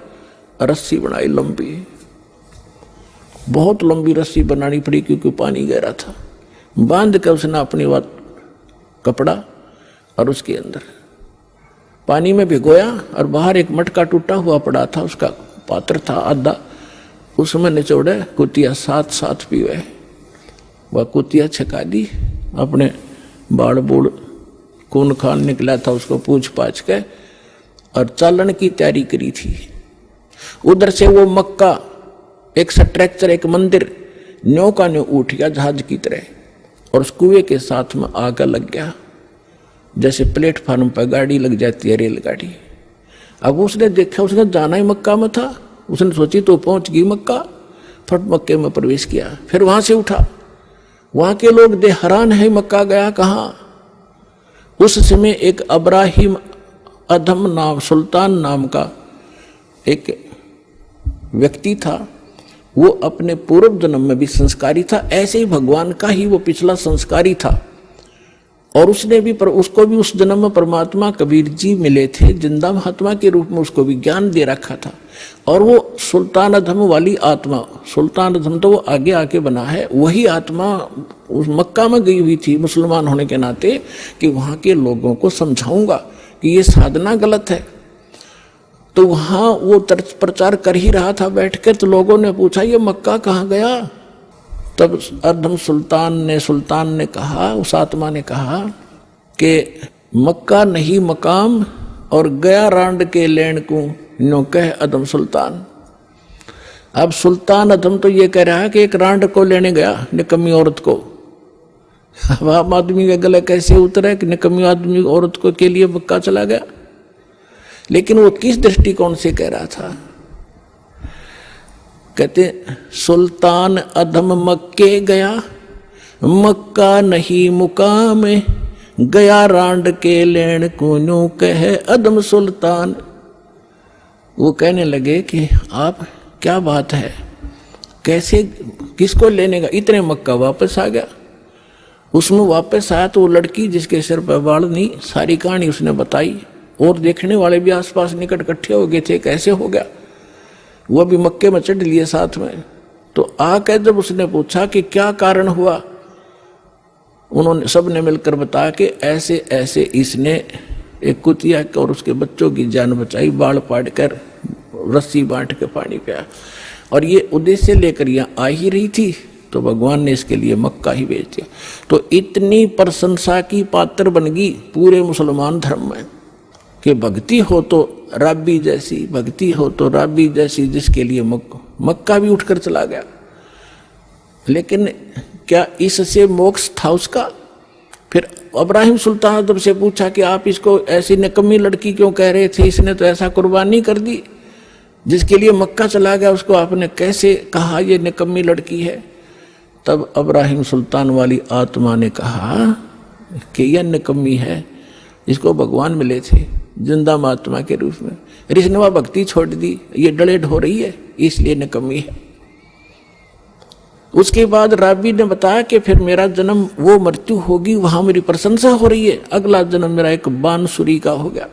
रस्सी बनाई लंबी, बहुत लंबी रस्सी बनानी पड़ी क्योंकि पानी गहरा था। बांध कर उसने अपनी बात कपड़ा और उसके अंदर पानी में भिगोया, और बाहर एक मटका टूटा हुआ पड़ा था, उसका पात्र था आधा, उसमें निचोड़े कुतिया साथ साथ पीवे। वह कुतिया छका दी, अपने बाड़ बूढ़ खून खान निकला था उसको पूछ पाछ के, और चालन की तैयारी करी थी। उधर से वो मक्का, एक स्ट्रक्चर, एक मंदिर न्यों का न्यों उठ गया जहाज की तरह, और उस कुएं के साथ में आग लग गया, जैसे प्लेटफार्म पर गाड़ी लग जाती है, रेलगाड़ी। अब उसने देखा, उसने जाना ही मक्का में था, उसने सोची तो पहुंच गई मक्का, फट मक्के में प्रवेश किया। फिर वहां से उठा, वहां के लोग दे हैरान है, मक्का गया कहाँ। उस समय एक अब्राहिम अधम नाम, सुल्तान नाम का एक व्यक्ति था, वो अपने पूर्व जन्म में भी संस्कारी था, ऐसे ही भगवान का ही वो पिछला संस्कारी था। और उसने भी उसको भी उस जन्म में परमात्मा कबीर जी मिले थे, जिंदा महात्मा के रूप में उसको भी ज्ञान दे रखा था। और वो सुल्तान अधम वाली आत्मा, सुल्तान अधम तो वो आगे आके बना है, वही आत्मा उस मक्का में गई हुई थी मुसलमान होने के नाते, कि वहाँ के लोगों को समझाऊंगा कि ये साधना गलत है। तो वहाँ वो प्रचार कर ही रहा था बैठकर, तो लोगों ने पूछा ये मक्का कहाँ गया। तब अधम सुल्तान ने कहा, उस आत्मा ने कहा कि मक्का नहीं मकाम, और गया रांड के लेन को नो कह अधम सुल्तान। अब सुल्तान अधम तो ये कह रहा है कि एक रांड को लेने गया, निकम्मी औरत को। अब आम आदमी के गले कैसे उतरे कि निकम्मी आदमी औरत को के लिए मक्का चला गया। लेकिन वो किस दृष्टिकोण से कह रहा था, कहते सुल्तान अधम मक्के गया, मक्का नहीं मुकाम, गया रांड के लेन को कहे अधम सुल्तान। वो कहने लगे कि आप क्या बात है, कैसे, किसको लेने का, इतने मक्का वापस आ गया। उसमें वापस आया तो वो लड़की जिसके सिर पर बाल नहीं, सारी कहानी उसने बताई, और देखने वाले भी आसपास निकट इकट्ठे हो गए थे, कैसे हो गया। वो भी मक्के में चढ़ लिए साथ में। तो आकर जब उसने पूछा कि क्या कारण हुआ, उन्होंने सबने मिलकर बताया कि ऐसे ऐसे इसने एक कुतिया और उसके बच्चों की जान बचाई, बाल पाड़ कर रस्सी बांट के पानी पिया, और ये उद्देश्य लेकर यहाँ आ ही रही थी, तो भगवान ने इसके लिए मक्का ही भेज दिया। तो इतनी प्रशंसा की पात्र बन गई पूरे मुसलमान धर्म में कि भक्ति हो तो राबी जैसी, भक्ति हो तो राबी जैसी, जिसके लिए मक्का भी उठकर चला गया। लेकिन क्या इससे मोक्ष था उसका? फिर इब्राहिम सुल्तान जब से पूछा कि आप इसको ऐसी निकम्मी लड़की क्यों कह रहे थे, इसने तो ऐसा कुर्बानी कर दी, जिसके लिए मक्का चला गया उसको आपने कैसे कहा ये निकम्मी लड़की है। तब इब्राहिम सुल्तान वाली आत्मा ने कहा कि यह निकम्मी है, इसको भगवान मिले थे जिंदा महात्मा के रूप में, रिश्नवा भक्ति छोड़ दी, ये डलेड हो रही है इसलिए निकम्मी है। उसके बाद राबी ने बताया कि फिर मेरा जन्म वो मृत्यु होगी, वहां मेरी प्रशंसा हो रही है, अगला जन्म मेरा एक बांसुरी का हो गया।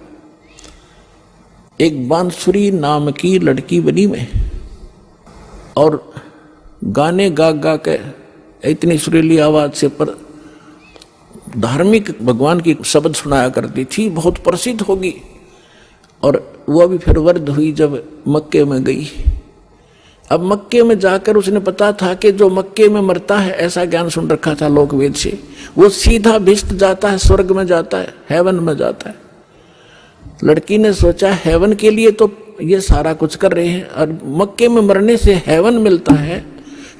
एक बांसुरी नाम की लड़की बनी मैं, और गाने गा गा के इतनी सुरीली आवाज से पर धार्मिक भगवान की शब्द सुनाया करती थी, बहुत प्रसिद्ध होगी। और वो अभी फिर वृद्ध हुई जब मक्के में गई। अब मक्के में जाकर उसने पता था कि जो मक्के में मरता है, ऐसा ज्ञान सुन रखा था लोक वेद से, वो सीधा भिष्ट जाता है, स्वर्ग में जाता है, हेवन में जाता है। लड़की ने सोचा हेवन के लिए तो ये सारा कुछ कर रहे हैं, और मक्के में मरने से हेवन मिलता है,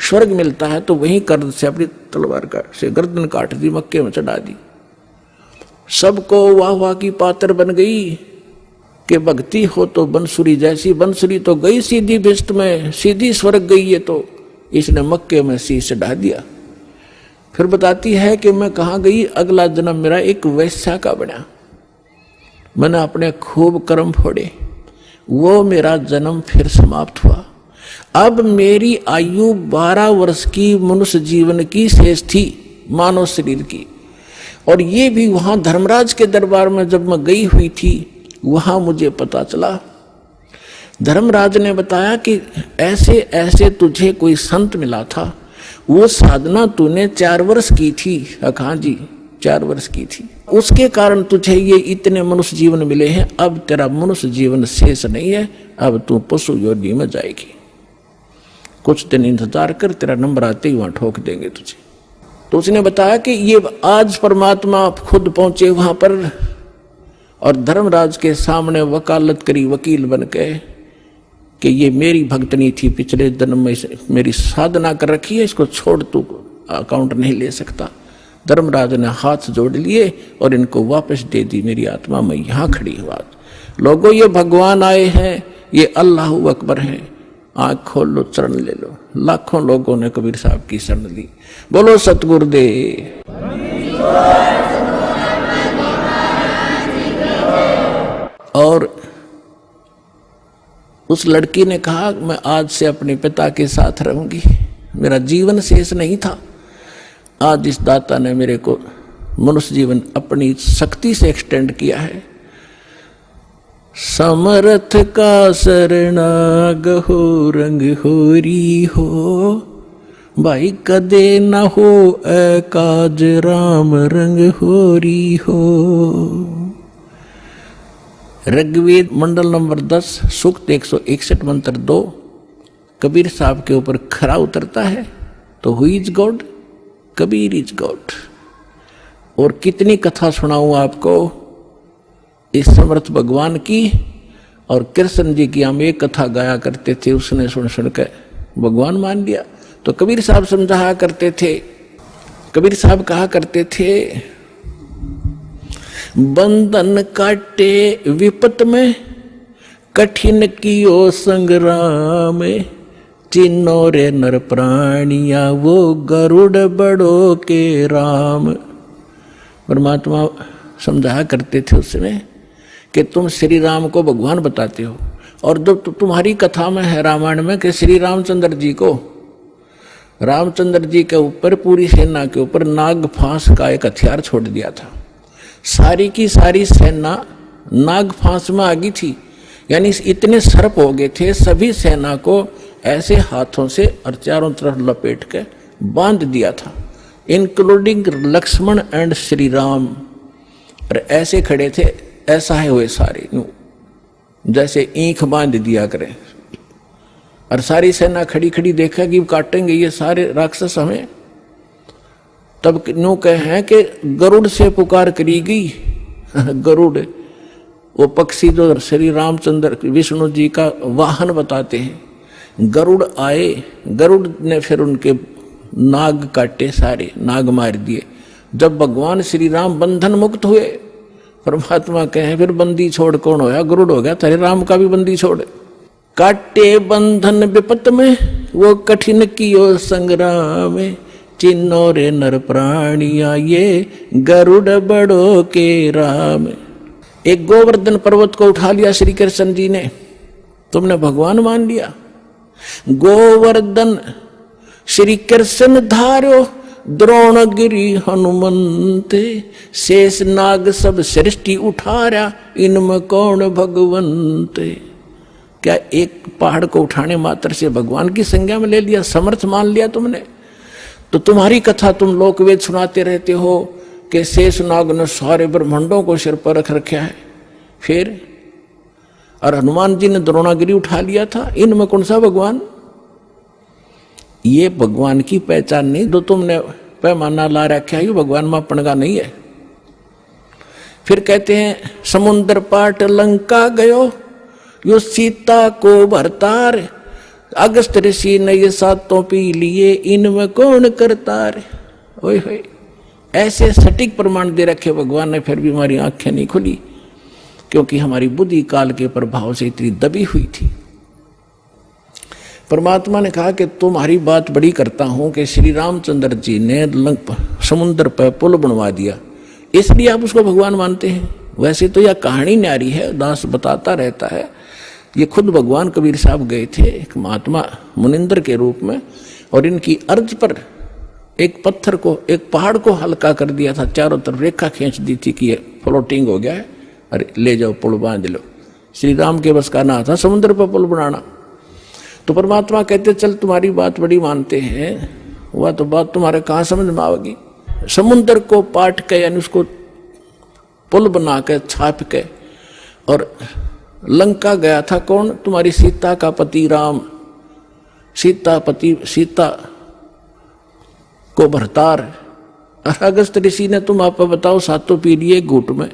स्वर्ग मिलता है, तो वहीं कर्द से अपनी तलवार से गर्दन काट दी, मक्के में चढ़ा दी। सबको वाह वाह की पात्र बन गई कि भक्ति हो तो बंसुरी जैसी, बंसुरी तो गई सीधी भिष्ट में, सीधी स्वर्ग गई, ये तो इसने मक्के में शीश चढ़ा दिया। फिर बताती है कि मैं कहाँ गई, अगला जन्म मेरा एक वैश्या का बना, मैंने अपने खूब कर्म फोड़े, वो मेरा जन्म फिर समाप्त हुआ। अब मेरी आयु 12 वर्ष की मनुष्य जीवन की शेष थी, मानव शरीर की। और ये भी वहां धर्मराज के दरबार में जब मैं गई हुई थी, वहां मुझे पता चला, धर्मराज ने बताया कि ऐसे ऐसे तुझे कोई संत मिला था, वो साधना तूने 4 वर्ष की थी। हाँ जी, 4 वर्ष की थी, उसके कारण तुझे ये इतने मनुष्य जीवन मिले हैं। अब तेरा मनुष्य जीवन शेष नहीं है, अब तू पशु योनि में जाएगी, कुछ दिन इंतजार कर, तेरा नंबर आते ही वहां ठोक देंगे तुझे। तो उसने बताया कि ये आज परमात्मा खुद पहुंचे वहां पर, और धर्मराज के सामने वकालत करी वकील बन के कि ये मेरी भक्तनी थी, पिछले जन्म में मेरी साधना कर रखी है, इसको छोड़ तू अकाउंट नहीं ले सकता। धर्मराज ने हाथ जोड़ लिए और इनको वापस दे दी मेरी आत्मा, मैं यहां खड़ी हूं। लोगों ये भगवान आए हैं, ये अल्लाह अकबर है, आंख खोल लो, चरण ले लो। लाखों लोगों ने कबीर साहब की शरण ली। बोलो सतगुरुदेव। और उस लड़की ने कहा मैं आज से अपने पिता के साथ रहूंगी, मेरा जीवन शेष नहीं था। आज इस दाता ने मेरे को मनुष्य जीवन अपनी शक्ति से एक्सटेंड किया है। समर्थ का शरणाग हो, रंग होरी हो, भाई कदे न हो काज, राम रंग होरी हो। ऋग्वेद मंडल नंबर 10 सूक्त 161 मंत्र 2 कबीर साहब के ऊपर खरा उतरता है तो who is God, Kabir is God. और कितनी कथा सुनाऊं आपको इस समर्थ भगवान की। और कृष्ण जी की हम एक कथा गाया करते थे, उसने सुन सुन के भगवान मान लिया। तो कबीर साहब समझाया करते थे, कबीर साहब कहा करते थे, बंधन काटे विपत में, कठिन कियो संग्राम, चिन्नो रे नर प्राणिया, वो गरुड़ बड़ो के राम। परमात्मा समझाया करते थे उसमें कि तुम श्री राम को भगवान बताते हो, और जो तुम्हारी कथा में है रामायण में कि श्री रामचंद्र जी को, रामचंद्र जी के ऊपर पूरी सेना के ऊपर नाग फांस का एक हथियार छोड़ दिया था। सारी की सारी सेना नाग फांस में आ गई थी, यानी इतने सर्प हो गए थे, सभी सेना को ऐसे हाथों से और चारों तरफ लपेट के बांध दिया था, इंक्लूडिंग लक्ष्मण एंड श्री राम। और ऐसे खड़े थे, ऐसा है हुए सारे, जैसे ईंख बांध दिया करें। और सारी सेना खड़ी खड़ी देखा कि काटेंगे ये सारे राक्षस हमें। तब न्यू कहे हैं कि गरुड़ से पुकार करी गई। गरुड़ वो पक्षी जो श्री रामचंद्र विष्णु जी का वाहन बताते हैं। गरुड़ आए, गरुड़ ने फिर उनके नाग काटे, सारे नाग मार दिए। जब भगवान श्री राम बंधन मुक्त हुए, परमात्मा कहे फिर बंदी छोड़ कौन होया? गरुड़ हो गया, तेरे राम का भी बंदी छोड़। काटे बंधन विपत में वो कठिन कियो संग्राम, चिन्नो रे नर प्राणिया ये गरुड़ बड़ो के राम। एक गोवर्धन पर्वत को उठा लिया श्री कृष्ण जी ने, तुमने भगवान मान लिया। गोवर्धन श्री कृष्ण धारो द्रोणगिरी हनुमंते, शेष नाग सब सृष्टि उठारा इनमें कौन भगवंते। क्या एक पहाड़ को उठाने मात्र से भगवान की संज्ञा में ले लिया, समर्थ मान लिया तुमने? तो तुम्हारी कथा तुम लोकवेद सुनाते रहते हो कि शेष नाग ने सारे ब्रह्मांडों को सिर पर रख रखा है, फिर और हनुमान जी ने द्रोणागिरी उठा लिया था, इनमें कौन सा भगवान? ये भगवान की पहचान नहीं, जो तुमने पैमाना ला रखा है ये भगवान मापन का नहीं है। फिर कहते हैं समुद्र पाट लंका गयो यो सीता को भरतार, अगस्त ऋषि ने ये सातों पी लिए इनमें कौन करतार। ओए होए, ऐसे सटीक प्रमाण दे रखे भगवान ने, फिर भी हमारी आंखें नहीं खुली, क्योंकि हमारी बुद्धि काल के प्रभाव से इतनी दबी हुई थी। परमात्मा ने कहा कि तुम्हारी बात बड़ी करता हूं कि श्री रामचंद्र जी ने समुद्र पर पुल बनवा दिया, इसलिए आप उसको भगवान मानते हैं। वैसे तो यह कहानी न्यारी है, दास बताता रहता है। ये खुद भगवान कबीर साहब गए थे एक महात्मा मुनिंदर के रूप में, और इनकी अर्ज पर एक पत्थर को, एक पहाड़ को हल्का कर दिया था, चारों तरफ रेखा खींच दी थी कि ये फ्लोटिंग हो गया है, अरे ले जाओ पुल बांध लो। श्री राम के बस का ना था समुद्र पर पुल बनाना। तो परमात्मा कहते चल तुम्हारी बात बड़ी मानते हैं, वह तो बात तुम्हारे कहाँ समझ में आवेगी। समुद्र को पाट के यानी उसको पुल बना के छाप के, और लंका गया था कौन? तुम्हारी सीता का पति राम, सीता को भरतार। अगस्त ऋषि ने तुम आप बताओ सातों पी लिए घूट में,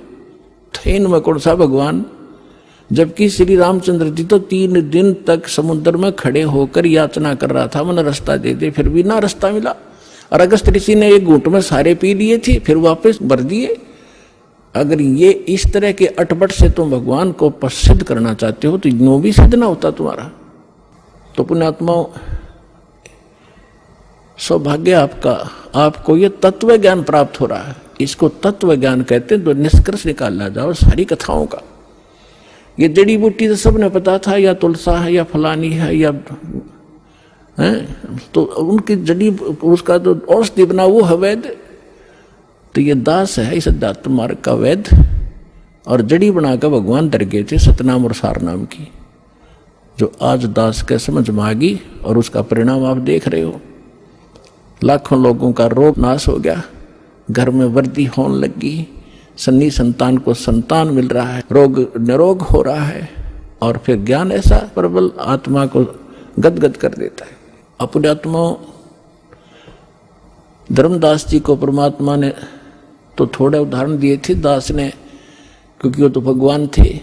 इनमें कौन सा भगवान? जबकि श्री रामचंद्र जी तो 3 दिन तक समुद्र में खड़े होकर याचना कर रहा था, मन रास्ता दे दे, फिर भी ना रास्ता मिला। और अगस्त ऋषि ने एक घूंट में सारे पी लिए थे, फिर वापस भर दिए। अगर ये इस तरह के अटपट से तुम भगवान को प्रसिद्ध करना चाहते हो तो नो भी सिद्ध ना होता तुम्हारा। तो पुण्यात्माओं, सौभाग्य आपका, आपको ये तत्व ज्ञान प्राप्त हो रहा है। इसको तत्व ज्ञान कहते हैं, तो निष्कर्ष निकाला जाओ सारी कथाओं का। ये जड़ी बूटी तो सबने पता था, या तुलसा है या फलानी है या है, तो उनकी जड़ी उसका तो औषधि बना वो है वैद। तो ये दास है इस अध्यात्म मार्ग का वैद, और जड़ी बनाकर भगवान दर गए थे सतनाम और सार नाम की, जो आज दास के समझ में आ गई, और उसका परिणाम आप देख रहे हो। लाखों लोगों का रोग नाश हो गया, घर में वृद्धि होने लगी, सन्नी संतान को संतान मिल रहा है, रोग निरोग हो रहा है, और फिर ज्ञान ऐसा प्रबल आत्मा को गदगद कर देता है। अपने आत्मा धर्मदास जी को परमात्मा ने तो थोड़े उदाहरण दिए थे दास ने, क्योंकि वो तो भगवान थे,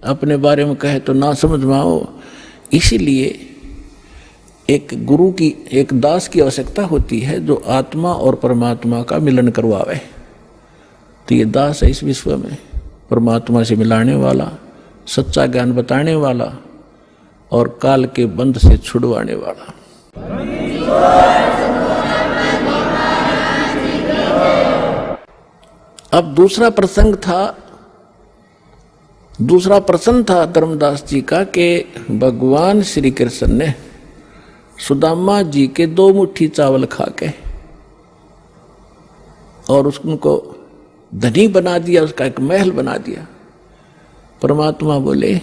अपने बारे में कहे तो ना समझ में आओ। इसीलिए एक गुरु की, एक दास की आवश्यकता होती है जो आत्मा और परमात्मा का मिलन करवावे। तो ये दास है इस विश्व में परमात्मा से मिलाने वाला, सच्चा ज्ञान बताने वाला, और काल के बंध से छुड़वाने वाला। अब दूसरा प्रसंग था धर्मदास जी का कि भगवान श्री कृष्ण ने सुदामा जी के 2 मुट्ठी चावल खा के और उनको धनी बना दिया, उसका एक महल बना दिया। परमात्मा बोले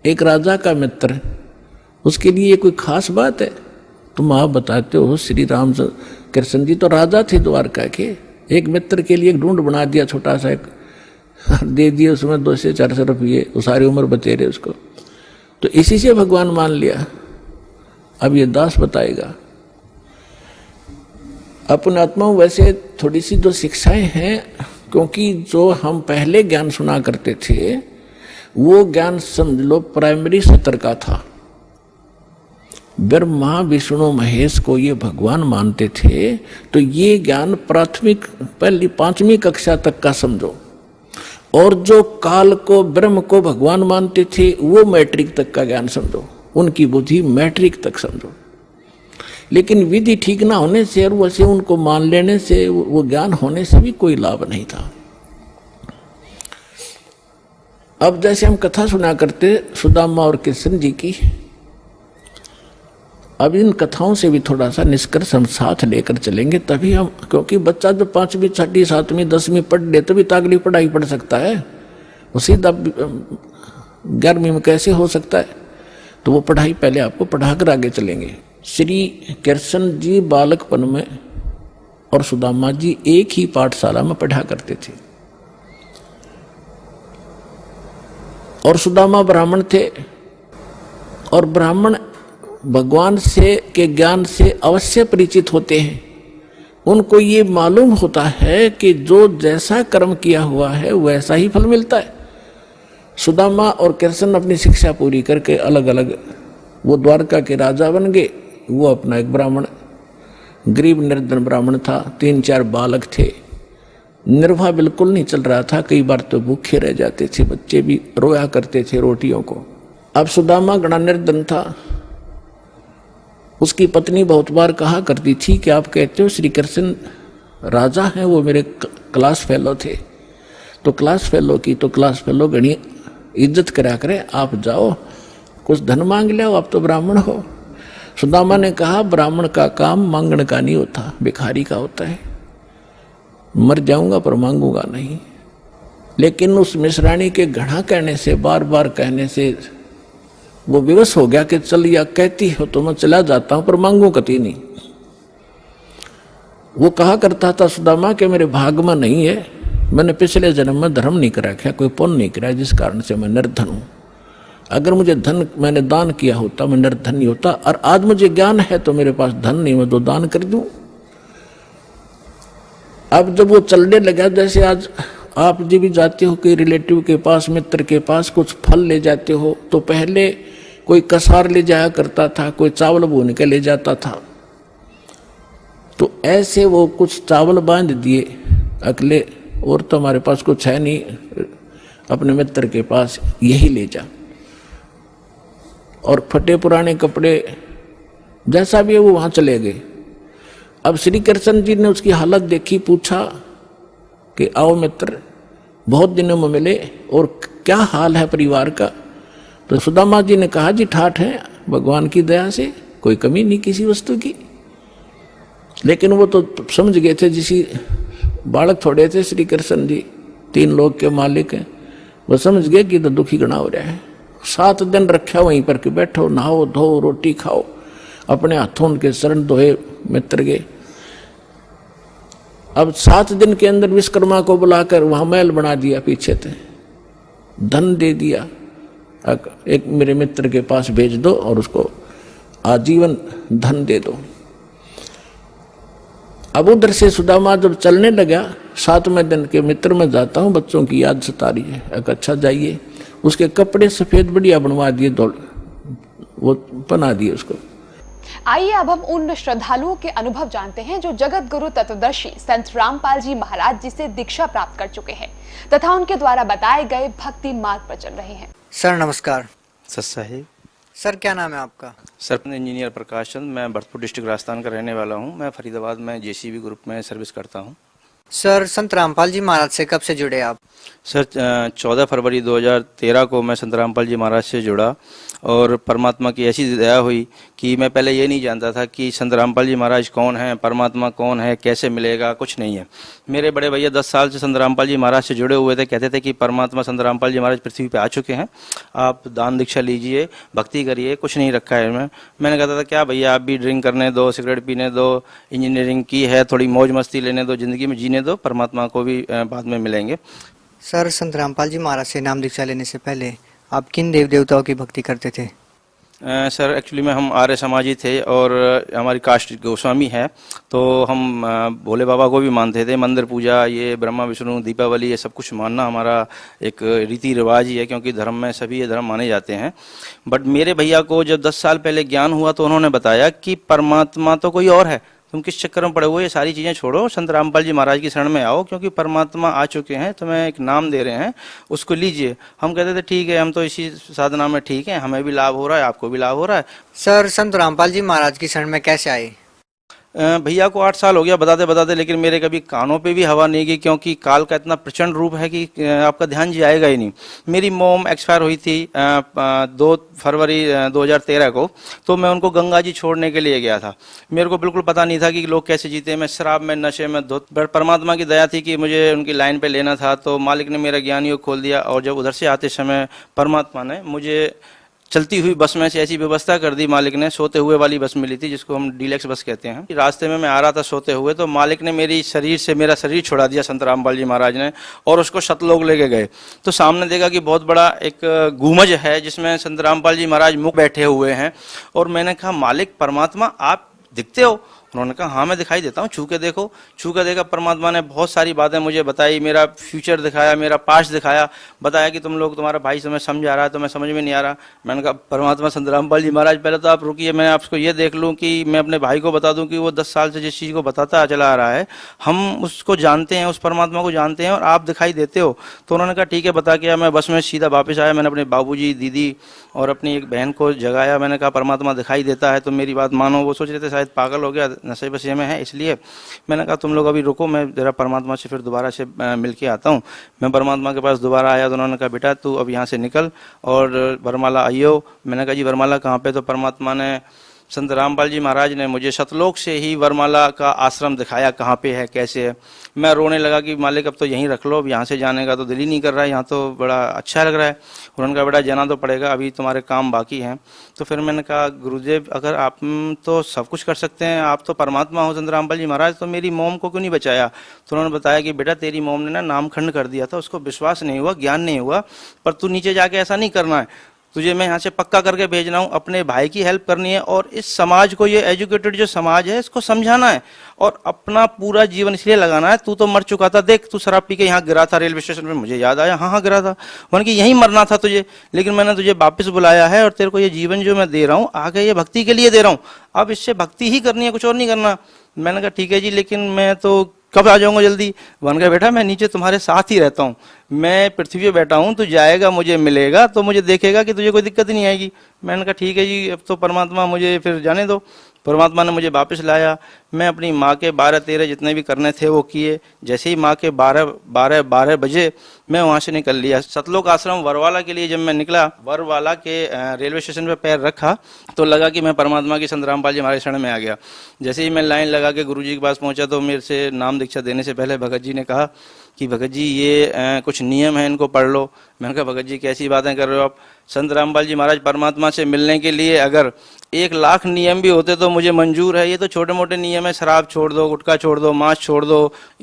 एक राजा का मित्र, उसके लिए कोई खास बात है? तुम आप बताते हो श्री राम कृष्ण जी तो राजा थे द्वारका के, एक मित्र के लिए एक ढूंढ बना दिया छोटा सा, एक दे दिए उसमें 200 से 400 रुपये, वो सारी उम्र बतेरे उसको, तो इसी से भगवान मान लिया। अब ये दास बताएगा अपने आत्माओं। वैसे थोड़ी सी जो शिक्षाएं हैं, क्योंकि जो हम पहले ज्ञान सुना करते थे वो ज्ञान समझ लो प्राइमरी स्तर का था, ब्रह्मा विष्णु महेश को ये भगवान मानते थे, तो ये ज्ञान प्राथमिक पहली 5वीं कक्षा तक का समझो, और जो काल को ब्रह्म को भगवान मानते थे वो मैट्रिक तक का ज्ञान समझो, उनकी बुद्धि मैट्रिक तक समझो। लेकिन विधि ठीक ना होने से और वैसे उनको मान लेने से, वो ज्ञान होने से भी कोई लाभ नहीं था। अब जैसे हम कथा सुना करते सुदामा और कृष्ण जी की, अब इन कथाओं से भी थोड़ा सा निष्कर्ष हम साथ लेकर चलेंगे, तभी हम, क्योंकि बच्चा जो 5वीं 6वीं 7वीं 10वीं पढ़ ले तभी तो अगली पढ़ाई पढ़ सकता है, वो सीधा 11वीं में कैसे हो सकता है? तो वो पढ़ाई पहले आपको पढ़ाकर आगे चलेंगे। श्री कृष्ण जी बालकपन में और सुदामा जी एक ही पाठशाला में पढ़ा करते थे, और सुदामा ब्राह्मण थे, और ब्राह्मण भगवान से के ज्ञान से अवश्य परिचित होते हैं। उनको ये मालूम होता है कि जो जैसा कर्म किया हुआ है वैसा ही फल मिलता है। सुदामा और कृष्ण अपनी शिक्षा पूरी करके अलग अलग वो द्वारका के राजा बन गए। वो अपना एक ब्राह्मण, गरीब निर्धन ब्राह्मण था, 3-4 बालक थे, निर्वाह बिल्कुल नहीं चल रहा था, कई बार तो भूखे रह जाते थे, बच्चे भी रोया करते थे रोटियों को। अब सुदामा गणा निर्धन था, उसकी पत्नी बहुत बार कहा करती थी कि आप कहते हो श्री कृष्ण राजा हैं, वो मेरे क्लास फेलो थे, तो क्लास फेलो की तो क्लास फेलो घनी इज्जत करा करे, आप जाओ कुछ धन मांग ले, आप तो ब्राह्मण हो। सुदामा ने कहा ब्राह्मण का काम मांगने का नहीं होता, भिखारी का होता है, मर जाऊंगा पर मांगूंगा नहीं। लेकिन उस मिश्राणी के घड़ा कहने से, बार बार कहने से वो विवश हो गया कि चल या कहती हो तो मैं चला जाता हूं पर मांगू कति नहीं। वो कहा करता था सुदामा कि मेरे भाग में नहीं है, मैंने पिछले जन्म में धर्म नहीं करा, कोई पुण्य नहीं करा, जिस कारण से मैं निर्धन हूं। अगर मुझे धन मैंने दान किया होता मैं निर्धन नहीं होता, और आज मुझे ज्ञान है तो मेरे पास धन नहीं, मैं तो दान कर दूं। अब जब वो चलने लगा, जैसे आज आप जी भी जाते हो कि रिलेटिव के पास, मित्र के पास कुछ फल ले जाते हो, तो पहले कोई कसार ले जाया करता था, कोई चावल भून के ले जाता था, तो ऐसे वो कुछ चावल बांध दिए अगले, और तो हमारे पास कुछ है नहीं, अपने मित्र के पास यही ले जा, और फटे पुराने कपड़े जैसा भी है वो वहां चले गए। अब श्री कृष्ण जी ने उसकी हालत देखी, पूछा कि आओ मित्र, बहुत दिनों में मिले और क्या हाल है परिवार का? तो सुदामा जी ने कहा जी ठाठ है, भगवान की दया से कोई कमी नहीं किसी वस्तु की। लेकिन वो तो समझ गए थे, जिसी बालक थोड़े थे श्री कृष्ण जी, 3 लोग के मालिक हैं, वो समझ गए कि तो दुखी गणा हो रहा है। 7 दिन रखा वहीं पर कि बैठो, नहाओ धो, रोटी खाओ, अपने हाथों उनके शरण धोए मित्र गए। अब 7 दिन के अंदर विश्वकर्मा को बुलाकर वहां महल बना दिया, पीछे थे धन दे दिया, एक मेरे मित्र के पास भेज दो और उसको आजीवन धन दे दो। अब उधर से सुदामा जब चलने लगा, 7वें दिन के मित्र में जाता हूं, बच्चों की याद सता रही है, अच्छा जाइए। उसके कपड़े सफेद बढ़िया बनवा दिए, वो बना दिए उसको। आइए अब हम उन श्रद्धालुओं के अनुभव जानते हैं जो जगत गुरु तत्वदर्शी संत रामपाल जी महाराज जी से दीक्षा प्राप्त कर चुके हैं तथा उनके द्वारा बताए गए भक्ति मार्ग पर चल रहे हैं। सर नमस्कार। सत साहिब। सर क्या नाम है आपका? सर इंजीनियर प्रकाश चंद, मैं भरतपुर डिस्ट्रिक्ट राजस्थान का रहने वाला हूं। मैं फरीदाबाद में जेसीबी ग्रुप में सर्विस करता हूं। सर संत रामपाल जी महाराज से कब से जुड़े आप? सर 14 फरवरी 2013 को मैं संत रामपाल जी महाराज से जुड़ा और परमात्मा की ऐसी दया हुई कि मैं पहले ये नहीं जानता था कि संत रामपाल जी महाराज कौन है, परमात्मा कौन है, कैसे मिलेगा, कुछ नहीं है। मेरे बड़े भैया 10 साल से संत रामपाल जी महाराज से जुड़े हुए थे, कहते थे कि परमात्मा संत रामपाल जी महाराज पृथ्वी पे आ चुके हैं, आप दान दीक्षा लीजिए, भक्ति करिए, कुछ नहीं रखा है। मैंने कहता था क्या भैया आप भी ड्रिंक करने दो, सिगरेट पीने दो, इंजीनियरिंग की है, थोड़ी मौज मस्ती लेने दो, जिंदगी में जीने दो, परमात्मा को भी बाद में मिलेंगे। सर संत रामपाल जी महाराज से नाम दीक्षा लेने से पहले आप किन देव देवताओं की भक्ति करते थे? सर एक्चुअली में हम आर्य समाजी थे और हमारी कास्ट गोस्वामी है, तो हम भोले बाबा को भी मानते थे। मंदिर पूजा, ये ब्रह्मा विष्णु दीपावली, ये सब कुछ मानना हमारा एक रीति रिवाज ही है, क्योंकि धर्म में सभी ये धर्म माने जाते हैं। बट मेरे भैया को जब 10 साल पहले ज्ञान हुआ तो उन्होंने बताया कि परमात्मा तो कोई और है, तुम किस चक्कर में पड़े हुए, ये सारी चीज़ें छोड़ो, संत रामपाल जी महाराज की शरण में आओ, क्योंकि परमात्मा आ चुके हैं, तुम्हें एक नाम दे रहे हैं, उसको लीजिए। हम कहते थे ठीक है, हम तो इसी साधना में ठीक है, हमें भी लाभ हो रहा है, आपको भी लाभ हो रहा है। सर संत रामपाल जी महाराज की शरण में कैसे आए? भैया को 8 साल हो गया बताते बताते, लेकिन मेरे कभी कानों पे भी हवा नहीं गई, क्योंकि काल का इतना प्रचंड रूप है कि आपका ध्यान जाएगा ही नहीं। मेरी मॉम एक्सपायर हुई थी 2 फरवरी 2013 को, तो मैं उनको गंगा जी छोड़ने के लिए गया था। मेरे को बिल्कुल पता नहीं था कि लोग कैसे जीते, मैं शराब में, नशे में धुत। परमात्मा की दया थी कि मुझे उनकी लाइन पे लेना था, तो मालिक ने मेरा ज्ञान योग खोल दिया। और जब उधर से आते समय परमात्मा ने मुझे चलती हुई बस में से ऐसी व्यवस्था कर दी, मालिक ने सोते हुए वाली बस मिली थी, जिसको हम डीलक्स बस कहते हैं। रास्ते में मैं आ रहा था सोते हुए, तो मालिक ने मेरी शरीर से मेरा शरीर छुड़ा दिया संत रामपाल जी महाराज ने, और उसको सतलोक लेके गए। तो सामने देखा कि बहुत बड़ा एक गुमज है, जिसमें संत रामपाल जी महाराज मुख बैठे हुए हैं। और मैंने कहा, मालिक परमात्मा आप दिखते हो? उन्होंने कहा हाँ मैं दिखाई देता हूँ, छू के देखो। छू के देखा, परमात्मा ने बहुत सारी बातें मुझे बताई, मेरा फ्यूचर दिखाया, मेरा पास्ट दिखाया, बताया कि तुम लोग, तुम्हारा भाई तुम्हें समझा रहा है, तुम्हें समझ में नहीं आ रहा। मैंने कहा परमात्मा संत रामपाल जी महाराज, पहले तो आप रुकिए, मैं आपको ये देख लूँ कि मैं अपने भाई को बता दूँ कि वो 10 साल से जिस चीज़ को बताता चला आ रहा है, हम उसको जानते हैं, उस परमात्मा को जानते हैं, और आप दिखाई देते हो। तो उन्होंने कहा ठीक है, बता के। मैं बस में सीधा वापस आया, मैंने अपने बाबूजी, दीदी और अपनी एक बहन को जगाया। मैंने कहा परमात्मा दिखाई देता है तो मेरी बात मानो। वो सोच रहे थे शायद पागल हो गया, नशे बसे में है, इसलिए मैंने कहा तुम लोग अभी रुको, मैं जरा परमात्मा से फिर दोबारा से मिल के आता हूँ। मैं परमात्मा के पास दोबारा आया तो उन्होंने कहा बेटा तू अब यहाँ से निकल और वरमाला आइयो। मैंने कहा जी वरमाला कहाँ पे? तो परमात्मा ने, संत रामपाल जी महाराज ने मुझे सतलोक से ही वरमाला का आश्रम दिखाया, कहाँ पे है, कैसे है। मैं रोने लगा कि मालिक अब तो यहीं रख लो, अब यहाँ से जाने का तो दिल ही नहीं कर रहा है, यहाँ तो बड़ा अच्छा लग रहा है। उन्होंने कहा बेटा जाना तो पड़ेगा, अभी तुम्हारे काम बाकी हैं। तो फिर मैंने कहा गुरुदेव अगर आप तो सब कुछ कर सकते हैं, आप तो परमात्मा हो संत रामपाल जी महाराज, तो मेरी मोम को क्यों नहीं बचाया? तो उन्होंने बताया कि बेटा तेरी मोम ने ना नामखंड कर दिया था, उसको विश्वास नहीं हुआ, ज्ञान नहीं हुआ, पर तू नीचे जाके ऐसा नहीं करना है, तुझे मैं यहाँ से पक्का करके भेज रहा हूँ, अपने भाई की हेल्प करनी है और इस समाज को, ये एजुकेटेड जो समाज है, इसको समझाना है और अपना पूरा जीवन इसलिए लगाना है। तू तो मर चुका था, देख तू शराब पी के यहाँ गिरा था रेलवे स्टेशन पे, मुझे याद आया, हाँ गिरा था। मैंने कि यहीं मरना था तुझे, लेकिन मैंने तुझे वापस बुलाया है और तेरे को ये जीवन जो मैं दे रहा हूँ आगे ये भक्ति के लिए दे रहा हूँ, अब इससे भक्ति ही करनी है, कुछ और नहीं करना। मैंने कहा ठीक है जी, लेकिन मैं तो कब आ जाऊंगा जल्दी? बन गया बेटा मैं नीचे तुम्हारे साथ ही रहता हूँ, मैं पृथ्वी पे बैठा हूँ, तू जाएगा मुझे मिलेगा तो मुझे देखेगा कि तुझे कोई दिक्कत ही नहीं आएगी। मैंने कहा ठीक है जी, अब तो परमात्मा मुझे फिर जाने दो। परमात्मा ने मुझे वापस लाया, मैं अपनी माँ के 12-13 जितने भी करने थे वो किए। जैसे ही माँ के 12 बजे मैं वहाँ से निकल लिया। सतलोक आश्रम वरवाला के लिए जब मैं निकला, वरवाला के रेलवे स्टेशन पे पैर रखा तो लगा कि मैं परमात्मा की संत रामपाल जी महाराज शरण में आ गया। जैसे ही मैं लाइन लगा के गुरुजी के पास पहुंचा तो मेरे से नाम दीक्षा देने से पहले भगत जी ने कहा कि भगत जी ये कुछ नियम है, इनको पढ़ लो। मैंने कहा भगत जी कैसी बातें कर रहे हो आप? संत रामपाल जी महाराज परमात्मा से मिलने के लिए अगर 1 लाख नियम भी होते तो मुझे मंजूर है, ये तो छोटे मोटे नियम है, शराब छोड़ दो, गुटखा छोड़ दो, मांस छोड़ दो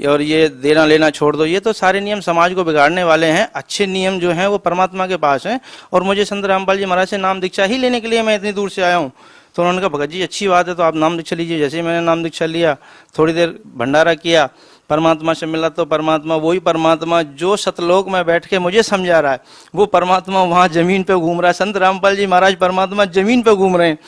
और ये देना लेना छोड़ दो, ये तो सारे नियम समाज को बिगाड़ने वाले हैं। अच्छे नियम जो हैं वो परमात्मा के पास हैं और मुझे संत रामपाल जी महाराज से नाम दीक्षा ही लेने के लिए मैं इतनी दूर से आया हूँ। तो उन्होंने कहा भगत जी अच्छी बात है, तो आप नाम दीक्षा लीजिए। जैसे ही मैंने नाम दीक्षा लिया, थोड़ी देर भंडारा किया, परमात्मा से मिला तो परमात्मा वही परमात्मा जो सतलोक में बैठ के मुझे समझा रहा है, वो परमात्मा वहाँ जमीन पे घूम रहा है। संत रामपाल जी महाराज परमात्मा जमीन पे घूम रहे हैं।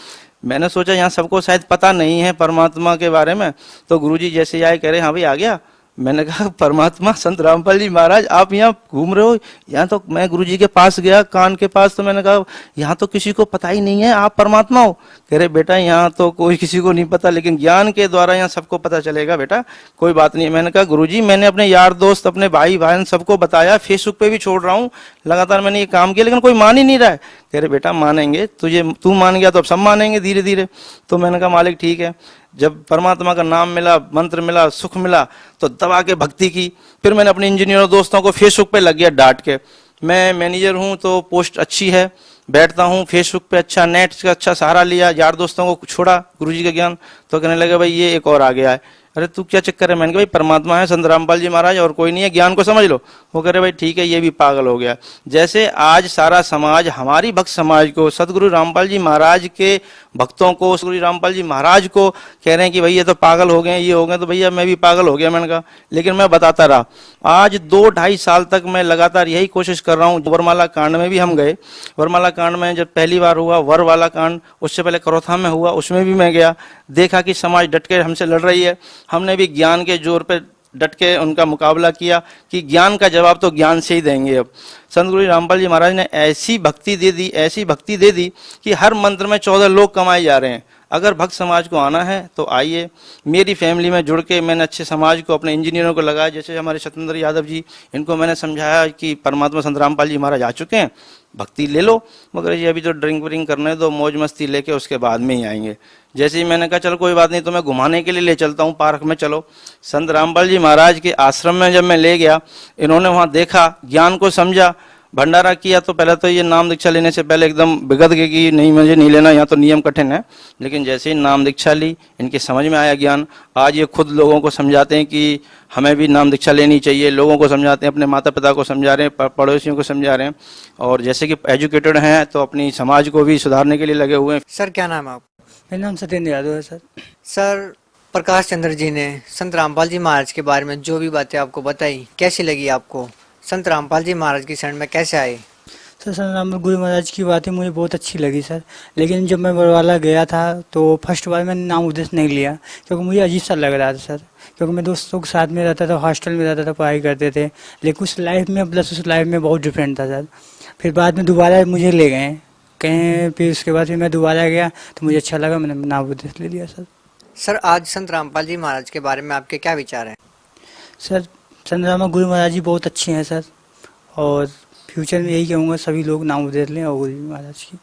मैंने सोचा यहाँ सबको शायद पता नहीं है परमात्मा के बारे में, तो गुरुजी जैसे ही आए कह रहे हाँ भाई आ गया। मैंने कहा परमात्मा संत रामपाल जी महाराज आप यहाँ घूम रहे हो? यहाँ तो मैं गुरुजी के पास गया, कान के पास, तो मैंने कहा यहाँ तो किसी को पता ही नहीं है आप परमात्मा हो। कह रहे बेटा यहाँ तो कोई किसी को नहीं पता, लेकिन ज्ञान के द्वारा यहाँ सबको पता चलेगा बेटा, कोई बात नहीं। मैंने कहा गुरुजी मैंने अपने यार दोस्त, अपने भाई बहन सबको बताया, फेसबुक पे भी छोड़ रहा हूँ, लगातार मैंने ये काम किया, लेकिन कोई मान ही नहीं रहा है। कह रहे बेटा मानेंगे, तू मान गया तो अब सब मानेंगे धीरे धीरे। तो मैंने कहा मालिक ठीक है। जब परमात्मा का नाम मिला, मंत्र मिला, सुख मिला तो दबा के भक्ति की। फिर मैंने अपने इंजीनियरों दोस्तों को फेसबुक पे लग गया डांट के। मैं मैनेजर हूँ तो पोस्ट अच्छी है, बैठता हूँ फेसबुक पे, अच्छा नेट का अच्छा सहारा लिया, यार दोस्तों को छोड़ा गुरुजी का ज्ञान, तो कहने लगे भाई ये एक और आ गया है। अरे तू क्या चक्कर है? मैंने कहा भाई परमात्मा है संत रामपाल जी महाराज और कोई नहीं है, ज्ञान को समझ लो। वो कह रहे भाई ठीक है, ये भी पागल हो गया। जैसे आज सारा समाज, हमारी भक्त समाज को सदगुरु रामपाल जी महाराज के भक्तों को, सदगुरु रामपाल जी महाराज को कह रहे हैं कि भाई ये तो पागल हो गए, ये हो गए, तो भैया मैं भी पागल हो गया। मैंने कहा लेकिन मैं बताता रहा। आज 2-2.5 साल तक मैं लगातार यही कोशिश कर रहा हूँ। वरमाला कांड में भी हम गए। वरमाला कांड में जब पहली बार हुआ वर वाला कांड, उससे पहले करोथा में हुआ, उसमें भी मैं गया, देखा कि समाज डट के हमसे लड़ रही है। हमने भी ज्ञान के जोर पे डट के उनका मुकाबला किया कि ज्ञान का जवाब तो ज्ञान से ही देंगे। अब संत गुरु रामपाल जी महाराज ने ऐसी भक्ति दे दी, ऐसी भक्ति दे दी कि हर मंत्र में 14 लोग कमाए जा रहे हैं। अगर भक्त समाज को आना है तो आइए। मेरी फैमिली में जुड़ के मैंने अच्छे समाज को, अपने इंजीनियरों को लगाया, जैसे हमारे सत्येंद्र यादव जी, इनको मैंने समझाया कि परमात्मा संत रामपाल जी महाराज आ चुके हैं, भक्ति ले लो, मगर ये अभी तो ड्रिंक व्रिंक करने दो, मौज मस्ती लेके उसके बाद में ही आएंगे। जैसे ही मैंने कहा चलो कोई बात नहीं, तो मैं घुमाने के लिए ले चलता हूँ पार्क में, चलो। संत रामपाल जी महाराज के आश्रम में जब मैं ले गया, इन्होंने वहाँ देखा, ज्ञान को समझा, भंडारा किया। तो पहले तो ये नाम दीक्षा लेने से पहले एकदम बिगड़ गए कि नहीं मुझे नहीं लेना, यहाँ तो नियम कठिन है। लेकिन जैसे ही नाम दीक्षा ली, इनके समझ में आया ज्ञान। आज ये खुद लोगों को समझाते हैं कि हमें भी नाम दीक्षा लेनी चाहिए, लोगों को समझाते हैं, अपने माता पिता को समझा रहे हैं, पड़ोसियों को समझा रहे हैं। और जैसे कि एजुकेटेड हैं तो अपनी समाज को भी सुधारने के लिए लगे हुए हैं। सर क्या नाम है आप? मेरा नाम सत्येंद्र यादव है सर। सर प्रकाश चंद्र जी ने संत रामपाल जी महाराज के बारे में जो भी बातें आपको बताई, कैसी लगी आपको? संत रामपाल जी महाराज की शरण में कैसे आए? सर संत रामपाल गुरु महाराज की बातें मुझे बहुत अच्छी लगी सर। लेकिन जब मैं बरवाला गया था तो फर्स्ट बार मैंने नाम उद्देश्य नहीं लिया, क्योंकि मुझे अजीब सा लग रहा था सर। क्योंकि मैं दोस्तों के साथ में रहता था, हॉस्टल में रहता था, पढ़ाई करते थे, लेकिन उस लाइफ में प्लस उस लाइफ में बहुत डिफरेंट था सर। फिर बाद में दोबारा मुझे ले गए कहीं, फिर उसके बाद फिर मैं दोबारा गया तो मुझे अच्छा लगा, मैंने नाम उद्देश्य ले लिया सर। सर आज संत रामपाल जी महाराज के बारे में आपके क्या विचार हैं? सर संत रामपाल गुरु महाराज जी बहुत अच्छे हैं सर, और फ्यूचर में यही कहूँगा सभी लोग नाम उद्देश्य लें और गुरु जी महाराज की।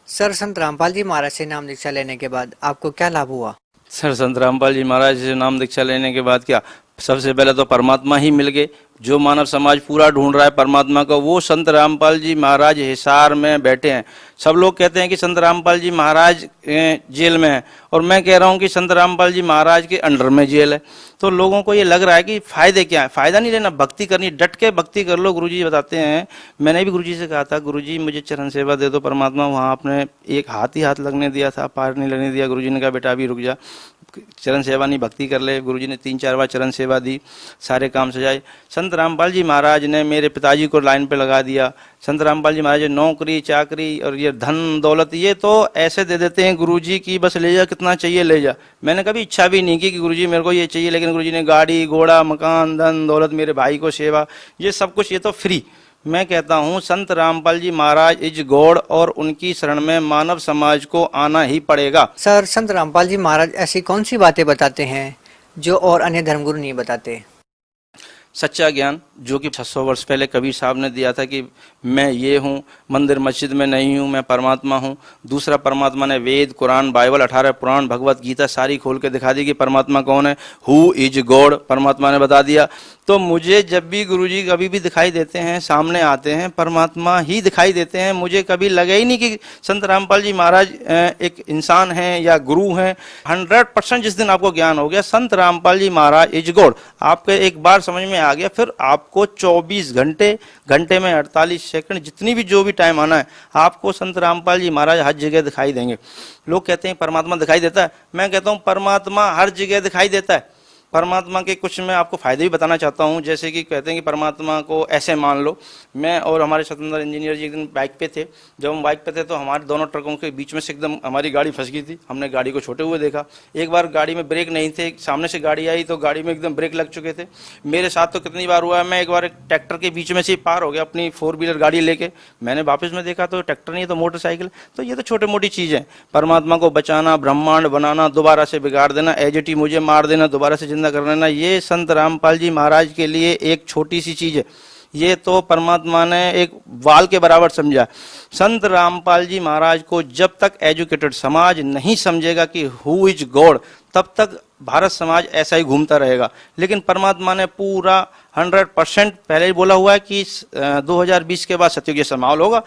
सर संत रामपाल जी महाराज से नाम दीक्षा लेने के बाद आपको क्या लाभ हुआ? सर संत रामपाल जी महाराज से नाम दीक्षा लेने के बाद क्या, सबसे पहले तो परमात्मा ही मिल गए। जो मानव समाज पूरा ढूंढ रहा है परमात्मा को, वो संत रामपाल जी महाराज हिसार में बैठे हैं। सब लोग कहते हैं कि संत रामपाल जी महाराज जेल में है, और मैं कह रहा हूँ कि संत रामपाल जी महाराज के अंडर में जेल है। तो लोगों को ये लग रहा है कि फायदे क्या है, फायदा नहीं लेना, भक्ति करनी, डट के भक्ति कर लो। गुरुजी बताते हैं, मैंने भी गुरुजी से कहा था, गुरुजी मुझे चरण सेवा दे दो। परमात्मा वहाँ आपने एक हाथ ही हाथ लगने दिया था, पार नहीं लगने दिया। गुरुजी ने कहा बेटा अभी रुक जा, चरण सेवा नहीं भक्ति कर ले। गुरुजी ने 3-4 बार चरण सेवा दी, सारे काम सजाए। संत रामपाल जी महाराज ने मेरे पिताजी को लाइन पे लगा दिया। संत रामपाल जी महाराज ने नौकरी चाकरी और ये धन दौलत ये तो ऐसे दे देते हैं गुरुजी की बस ले जा, कितना चाहिए ले जा। मैंने कभी इच्छा भी नहीं की कि गुरुजी मेरे को ये चाहिए, लेकिन गुरुजी ने गाड़ी घोड़ा मकान धन दौलत, मेरे भाई को सेवा, ये सब कुछ ये तो फ्री। मैं कहता हूँ संत रामपाल जी महाराज इज गॉड, और उनकी शरण में मानव समाज को आना ही पड़ेगा। सर संत रामपाल जी महाराज ऐसी कौन सी बातें बताते हैं जो और अन्य धर्मगुरु नहीं बताते? सच्चा ज्ञान, जो कि 600 वर्ष पहले कबीर साहब ने दिया था कि मैं ये हूँ, मंदिर मस्जिद में नहीं हूँ, मैं परमात्मा हूँ। दूसरा, परमात्मा ने वेद कुरान बाइबल 18 पुराण भगवत गीता सारी खोल के दिखा दी कि परमात्मा कौन है, हु इज गॉड, परमात्मा ने बता दिया। तो मुझे जब भी गुरुजी कभी भी दिखाई देते हैं, सामने आते हैं, परमात्मा ही दिखाई देते हैं। मुझे कभी लगा ही नहीं कि संत रामपाल जी महाराज एक इंसान हैं या गुरु हैं। 100% जिस दिन आपको ज्ञान हो गया संत रामपाल जी महाराज इज गॉड, आपके एक बार समझ में आ गया, फिर आपको 24 घंटे, घंटे में 48 सेकंड, जितनी भी जो भी टाइम आना है, आपको संत रामपाल जी महाराज हर जगह दिखाई देंगे। लोग कहते हैं परमात्मा दिखाई देता है, मैं कहता हूँ परमात्मा हर जगह दिखाई देता है। परमात्मा के कुछ मैं आपको फायदे भी बताना चाहता हूँ। जैसे कि कहते हैं कि परमात्मा को ऐसे मान लो, मैं और हमारे स्वतंत्र इंजीनियर जी एक दिन बाइक पे थे। जब हम बाइक पे थे तो हमारे दोनों ट्रकों के बीच में से एकदम हमारी गाड़ी फंस गई थी। हमने गाड़ी को छोटे हुए देखा। एक बार गाड़ी में ब्रेक नहीं थे, सामने से गाड़ी आई तो गाड़ी में एकदम ब्रेक लग चुके थे। मेरे साथ तो कितनी बार हुआ है, मैं एक बार एक ट्रैक्टर के बीच में से पार हो गया अपनी 4 व्हीलर गाड़ी लेके। मैंने वापस में देखा तो ट्रैक्टर नहीं तो मोटरसाइकिल। तो ये तो छोटी मोटी चीज़ है। परमात्मा को बचाना, ब्रह्मांड बनाना, दोबारा से बिगाड़ देना, एजटी मुझे मार देना, दोबारा से जिंदा कर लेना, ये संत रामपाल जी महाराज के लिए एक छोटी सी चीज है। ये तो परमात्मा ने एक वाल के बराबर समझा। संत रामपाल जी महाराज को जब तक एजुकेटेड समाज नहीं समझेगा कि हु इज गॉड, तब तक भारत समाज ऐसा ही घूमता रहेगा। लेकिन परमात्मा ने पूरा 100% पहले ही बोला हुआ है कि 2020 के बाद सतयुग जैसा माहौल होगा,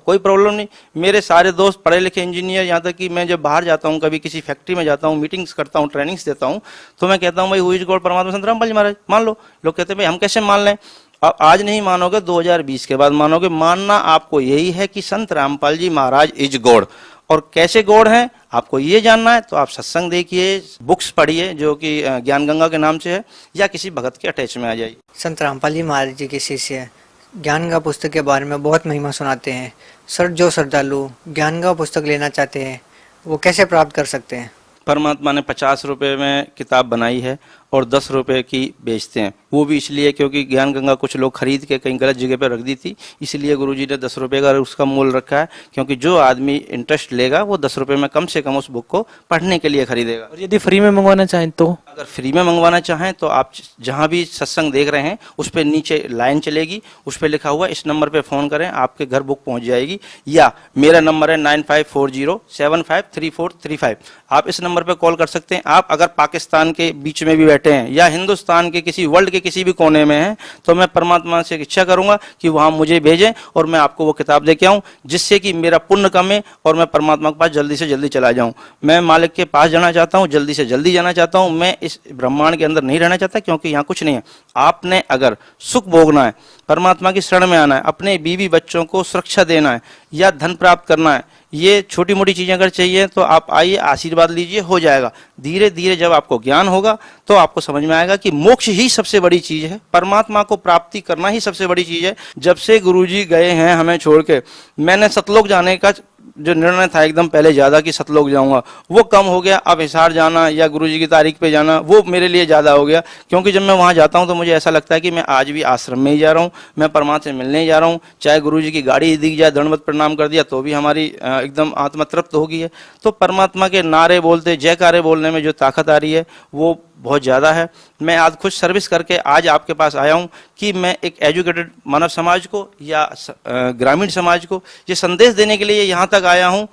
कोई प्रॉब्लम नहीं। मेरे सारे दोस्त पढ़े लिखे इंजीनियर, यहाँ तक कि मैं जब बाहर जाता हूँ, कभी किसी फैक्ट्री में जाता हूँ, मीटिंग्स करता हूँ, ट्रेनिंग्स देता हूँ, तो मैं कहता हूँ भाई हु इज गॉड, परमात्मा संत रामपाल जी महाराज मान लो। लोग कहते हैं भाई हम कैसे मान लें। अब आज नहीं मानोगे, 2020 के बाद मानोगे। मानना आपको यही है कि संत रामपाल जी महाराज इज गॉड। और कैसे गॉड हैं आपको ये जानना है तो आप सत्संग देखिए, बुक्स पढ़िए जो कि ज्ञान गंगा के नाम से है, या किसी भगत के अटैच में आ जाइए। संत रामपाल जी महाराज जी के शिष्य ज्ञान गंगा पुस्तक के बारे में बहुत महिमा सुनाते हैं। सर, जो श्रद्धालु ज्ञान गंगा पुस्तक लेना चाहते हैं वो कैसे प्राप्त कर सकते हैं? परमात्मा ने 50 रुपए में किताब बनाई है और 10 रुपए की बेचते हैं। वो भी इसलिए क्योंकि ज्ञान गंगा कुछ लोग खरीद के कहीं गलत जगह पे रख दी थी, इसलिए गुरुजी ने 10 रुपए का उसका मूल्य रखा है। क्योंकि जो आदमी इंटरेस्ट लेगा वो 10 रुपए में कम से कम उस बुक को पढ़ने के लिए खरीदेगा। और यदि फ्री में मंगवाना चाहें तो? अगर फ्री में मंगवाना चाहें तो आप जहां भी सत्संग देख रहे हैं उस पर नीचे लाइन चलेगी, उस पर लिखा हुआ इस नंबर पे फोन करें, आपके घर बुक पहुंच जाएगी। या मेरा नंबर है 9540753435। आप इस नंबर पे कॉल कर सकते हैं। आप अगर पाकिस्तान के बीच में भी बैठे हैं या हिंदुस्तान के किसी वर्ल्ड के किसी भी कोने में हैं तो मैं परमात्मा से इच्छा करूंगा कि वहां मुझे भेजें और मैं आपको वो किताब देके आऊं, जिससे कि मेरा पुण्य कमे और मैं परमात्मा के पास जल्दी से जल्दी चला जाऊं। मैं मालिक के पास जाना चाहता हूं, जल्दी से जल्दी जाना चाहता हूं। मैं इस ब्रह्मांड के अंदर नहीं रहना चाहता, क्योंकि यहाँ कुछ नहीं है। आपने अगर सुख भोगना है, परमात्मा की शरण में आना है, अपने बीवी बच्चों को सुरक्षा देना है या धन प्राप्त करना है, ये छोटी मोटी चीजें अगर चाहिए तो आप आइए, आशीर्वाद लीजिए, हो जाएगा। धीरे धीरे जब आपको ज्ञान होगा तो आपको समझ में आएगा कि मोक्ष ही सबसे बड़ी चीज है, परमात्मा को प्राप्ति करना ही सबसे बड़ी चीज है। जब से गुरुजी गए हैं हमें छोड़ के, मैंने सतलोक जाने का जो निर्णय था एकदम पहले ज्यादा कि सतलोक जाऊंगा, वो कम हो गया। अब हिसार जाना या गुरुजी की तारीख पे जाना वो मेरे लिए ज्यादा हो गया, क्योंकि जब मैं वहां जाता हूं तो मुझे ऐसा लगता है कि मैं आज भी आश्रम में ही जा रहा हूं, मैं परमात्मा से मिलने ही जा रहा हूं। चाहे गुरुजी की गाड़ी दिख जाए, दंडवत प्रणाम कर दिया तो भी हमारी एकदम आत्मा तृप्त हो गई है। तो परमात्मा के नारे बोलते, जयकारे बोलने में जो ताकत आ रही है वो बहुत ज़्यादा है। मैं आज खुद सर्विस करके आज आपके पास आया हूं कि मैं एक एजुकेटेड मानव समाज को या ग्रामीण समाज को ये संदेश देने के लिए यहाँ तक आया हूं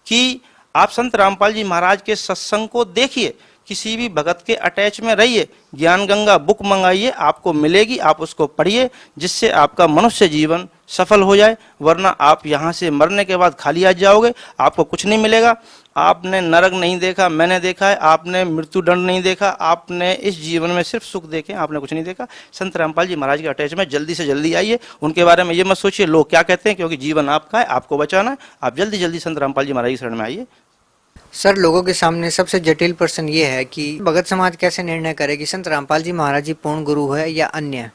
कि आप संत रामपाल जी महाराज के सत्संग को देखिए, किसी भी भगत के अटैच में रहिए, ज्ञान गंगा बुक मंगाइए, आपको मिलेगी, आप उसको पढ़िए, जिससे आपका मनुष्य जीवन सफल हो जाए। वरना आप यहाँ से मरने के बाद खाली आ जाओगे, आपको कुछ नहीं मिलेगा। आपने नरक नहीं देखा, मैंने देखा है। आपने मृत्यु दंड नहीं देखा, आपने इस जीवन में सिर्फ सुख देखे, आपने कुछ नहीं देखा। संत रामपाल जी महाराज के अटैच में जल्दी से जल्दी आइए। उनके बारे में ये मत सोचिए लोग क्या कहते हैं, क्योंकि जीवन आपका है, आपको बचाना है। आप जल्दी जल्दी संत रामपाल जी महाराज की शरण में आइए। सर, लोगों के सामने सबसे जटिल प्रश्न ये है कि भगत समाज कैसे निर्णय करे कि संत रामपाल जी महाराज जी पूर्ण गुरु है या अन्य?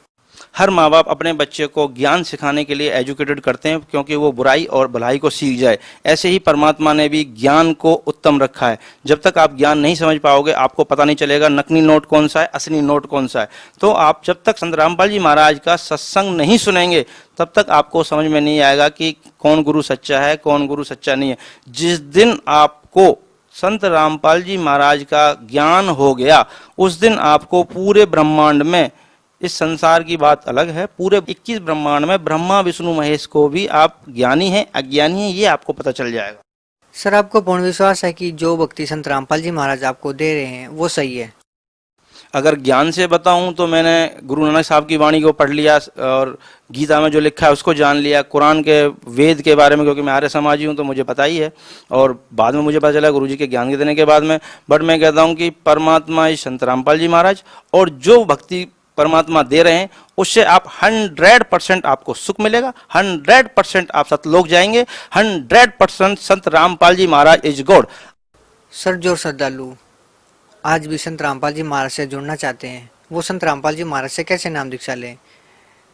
हर माँ बाप अपने बच्चे को ज्ञान सिखाने के लिए एजुकेटेड करते हैं, क्योंकि वो बुराई और भलाई को सीख जाए। ऐसे ही परमात्मा ने भी ज्ञान को उत्तम रखा है। जब तक आप ज्ञान नहीं समझ पाओगे आपको पता नहीं चलेगा नकली नोट कौन सा है, असली नोट कौन सा है। तो आप जब तक संत रामपाल जी महाराज का सत्संग नहीं सुनेंगे तब तक आपको समझ में नहीं आएगा कि कौन गुरु सच्चा है, कौन गुरु सच्चा नहीं है। जिस दिन आपको संत रामपाल जी महाराज का ज्ञान हो गया उस दिन आपको पूरे ब्रह्मांड में, इस संसार की बात अलग है, पूरे 21 ब्रह्मांड में ब्रह्मा विष्णु महेश को भी आप ज्ञानी हैं अज्ञानी हैं ये आपको पता चल जाएगा। सर, आपको पूर्ण विश्वास है कि जो भक्ति संत रामपाल जी महाराज आपको दे रहे हैं वो सही है? अगर ज्ञान से बताऊं तो मैंने गुरु नानक साहब की वाणी को पढ़ लिया और गीता में जो लिखा है उसको जान लिया, कुरान के वेद के बारे में, क्योंकि मैं आर्य समाजी हूं तो मुझे पता ही है। और बाद में मुझे पता चला गुरुजी के ज्ञान के देने के बाद में, बट मैं कहता हूं कि परमात्मा ही संत रामपाल जी महाराज, और जो भक्ति परमात्मा दे रहे हैं उससे आप 100% आपको सुख मिलेगा, 100% आप सतलोक जाएंगे, 100% संत रामपाल जी महाराज इज गॉड। सर, जो श्रद्धालु आज भी संत रामपाल जी महाराज से जुड़ना चाहते हैं वो संत रामपाल जी महाराज से कैसे नाम दीक्षा लें?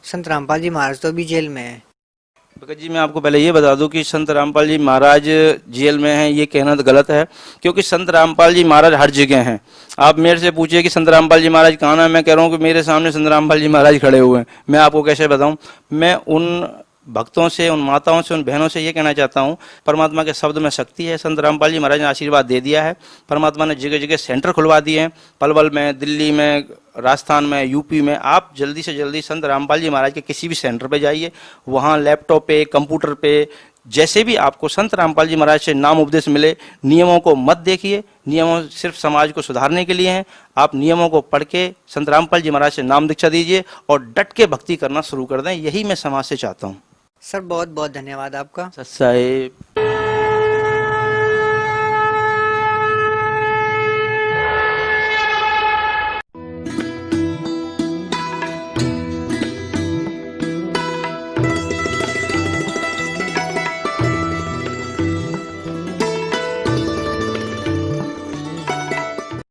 संत रामपाल जी महाराज तो अभी जेल में है। भगत जी, मैं आपको पहले ये बता दूं कि संत रामपाल जी महाराज जेल में हैं ये कहना तो गलत है, क्योंकि संत रामपाल जी महाराज हर जगह हैं। आप मेरे से पूछिए कि संत रामपाल जी महाराज कहाँ हैं, मैं कह रहा हूँ कि मेरे सामने संत रामपाल जी महाराज खड़े हुए हैं। मैं आपको कैसे बताऊं? मैं उन भक्तों से, उन माताओं से, उन बहनों से ये कहना चाहता हूँ, परमात्मा के शब्द में शक्ति है। संत रामपाल जी महाराज ने आशीर्वाद दे दिया है। परमात्मा ने जगह जगह सेंटर खुलवा दिए हैं, पलवल में, दिल्ली में, राजस्थान में, यूपी में। आप जल्दी से जल्दी संत रामपाल जी महाराज के किसी भी सेंटर पे जाइए, वहाँ लैपटॉप पे, कंप्यूटर पे जैसे भी आपको संत रामपाल जी महाराज से नाम उपदेश मिले, नियमों को मत देखिए, नियमों सिर्फ समाज को सुधारने के लिए हैं। आप नियमों को पढ़ के संत रामपाल जी महाराज से नाम दीक्षा दीजिए और डट के भक्ति करना शुरू कर दें। यही मैं समाज से चाहता हूँ। सर बहुत बहुत धन्यवाद आपका। सत्साई।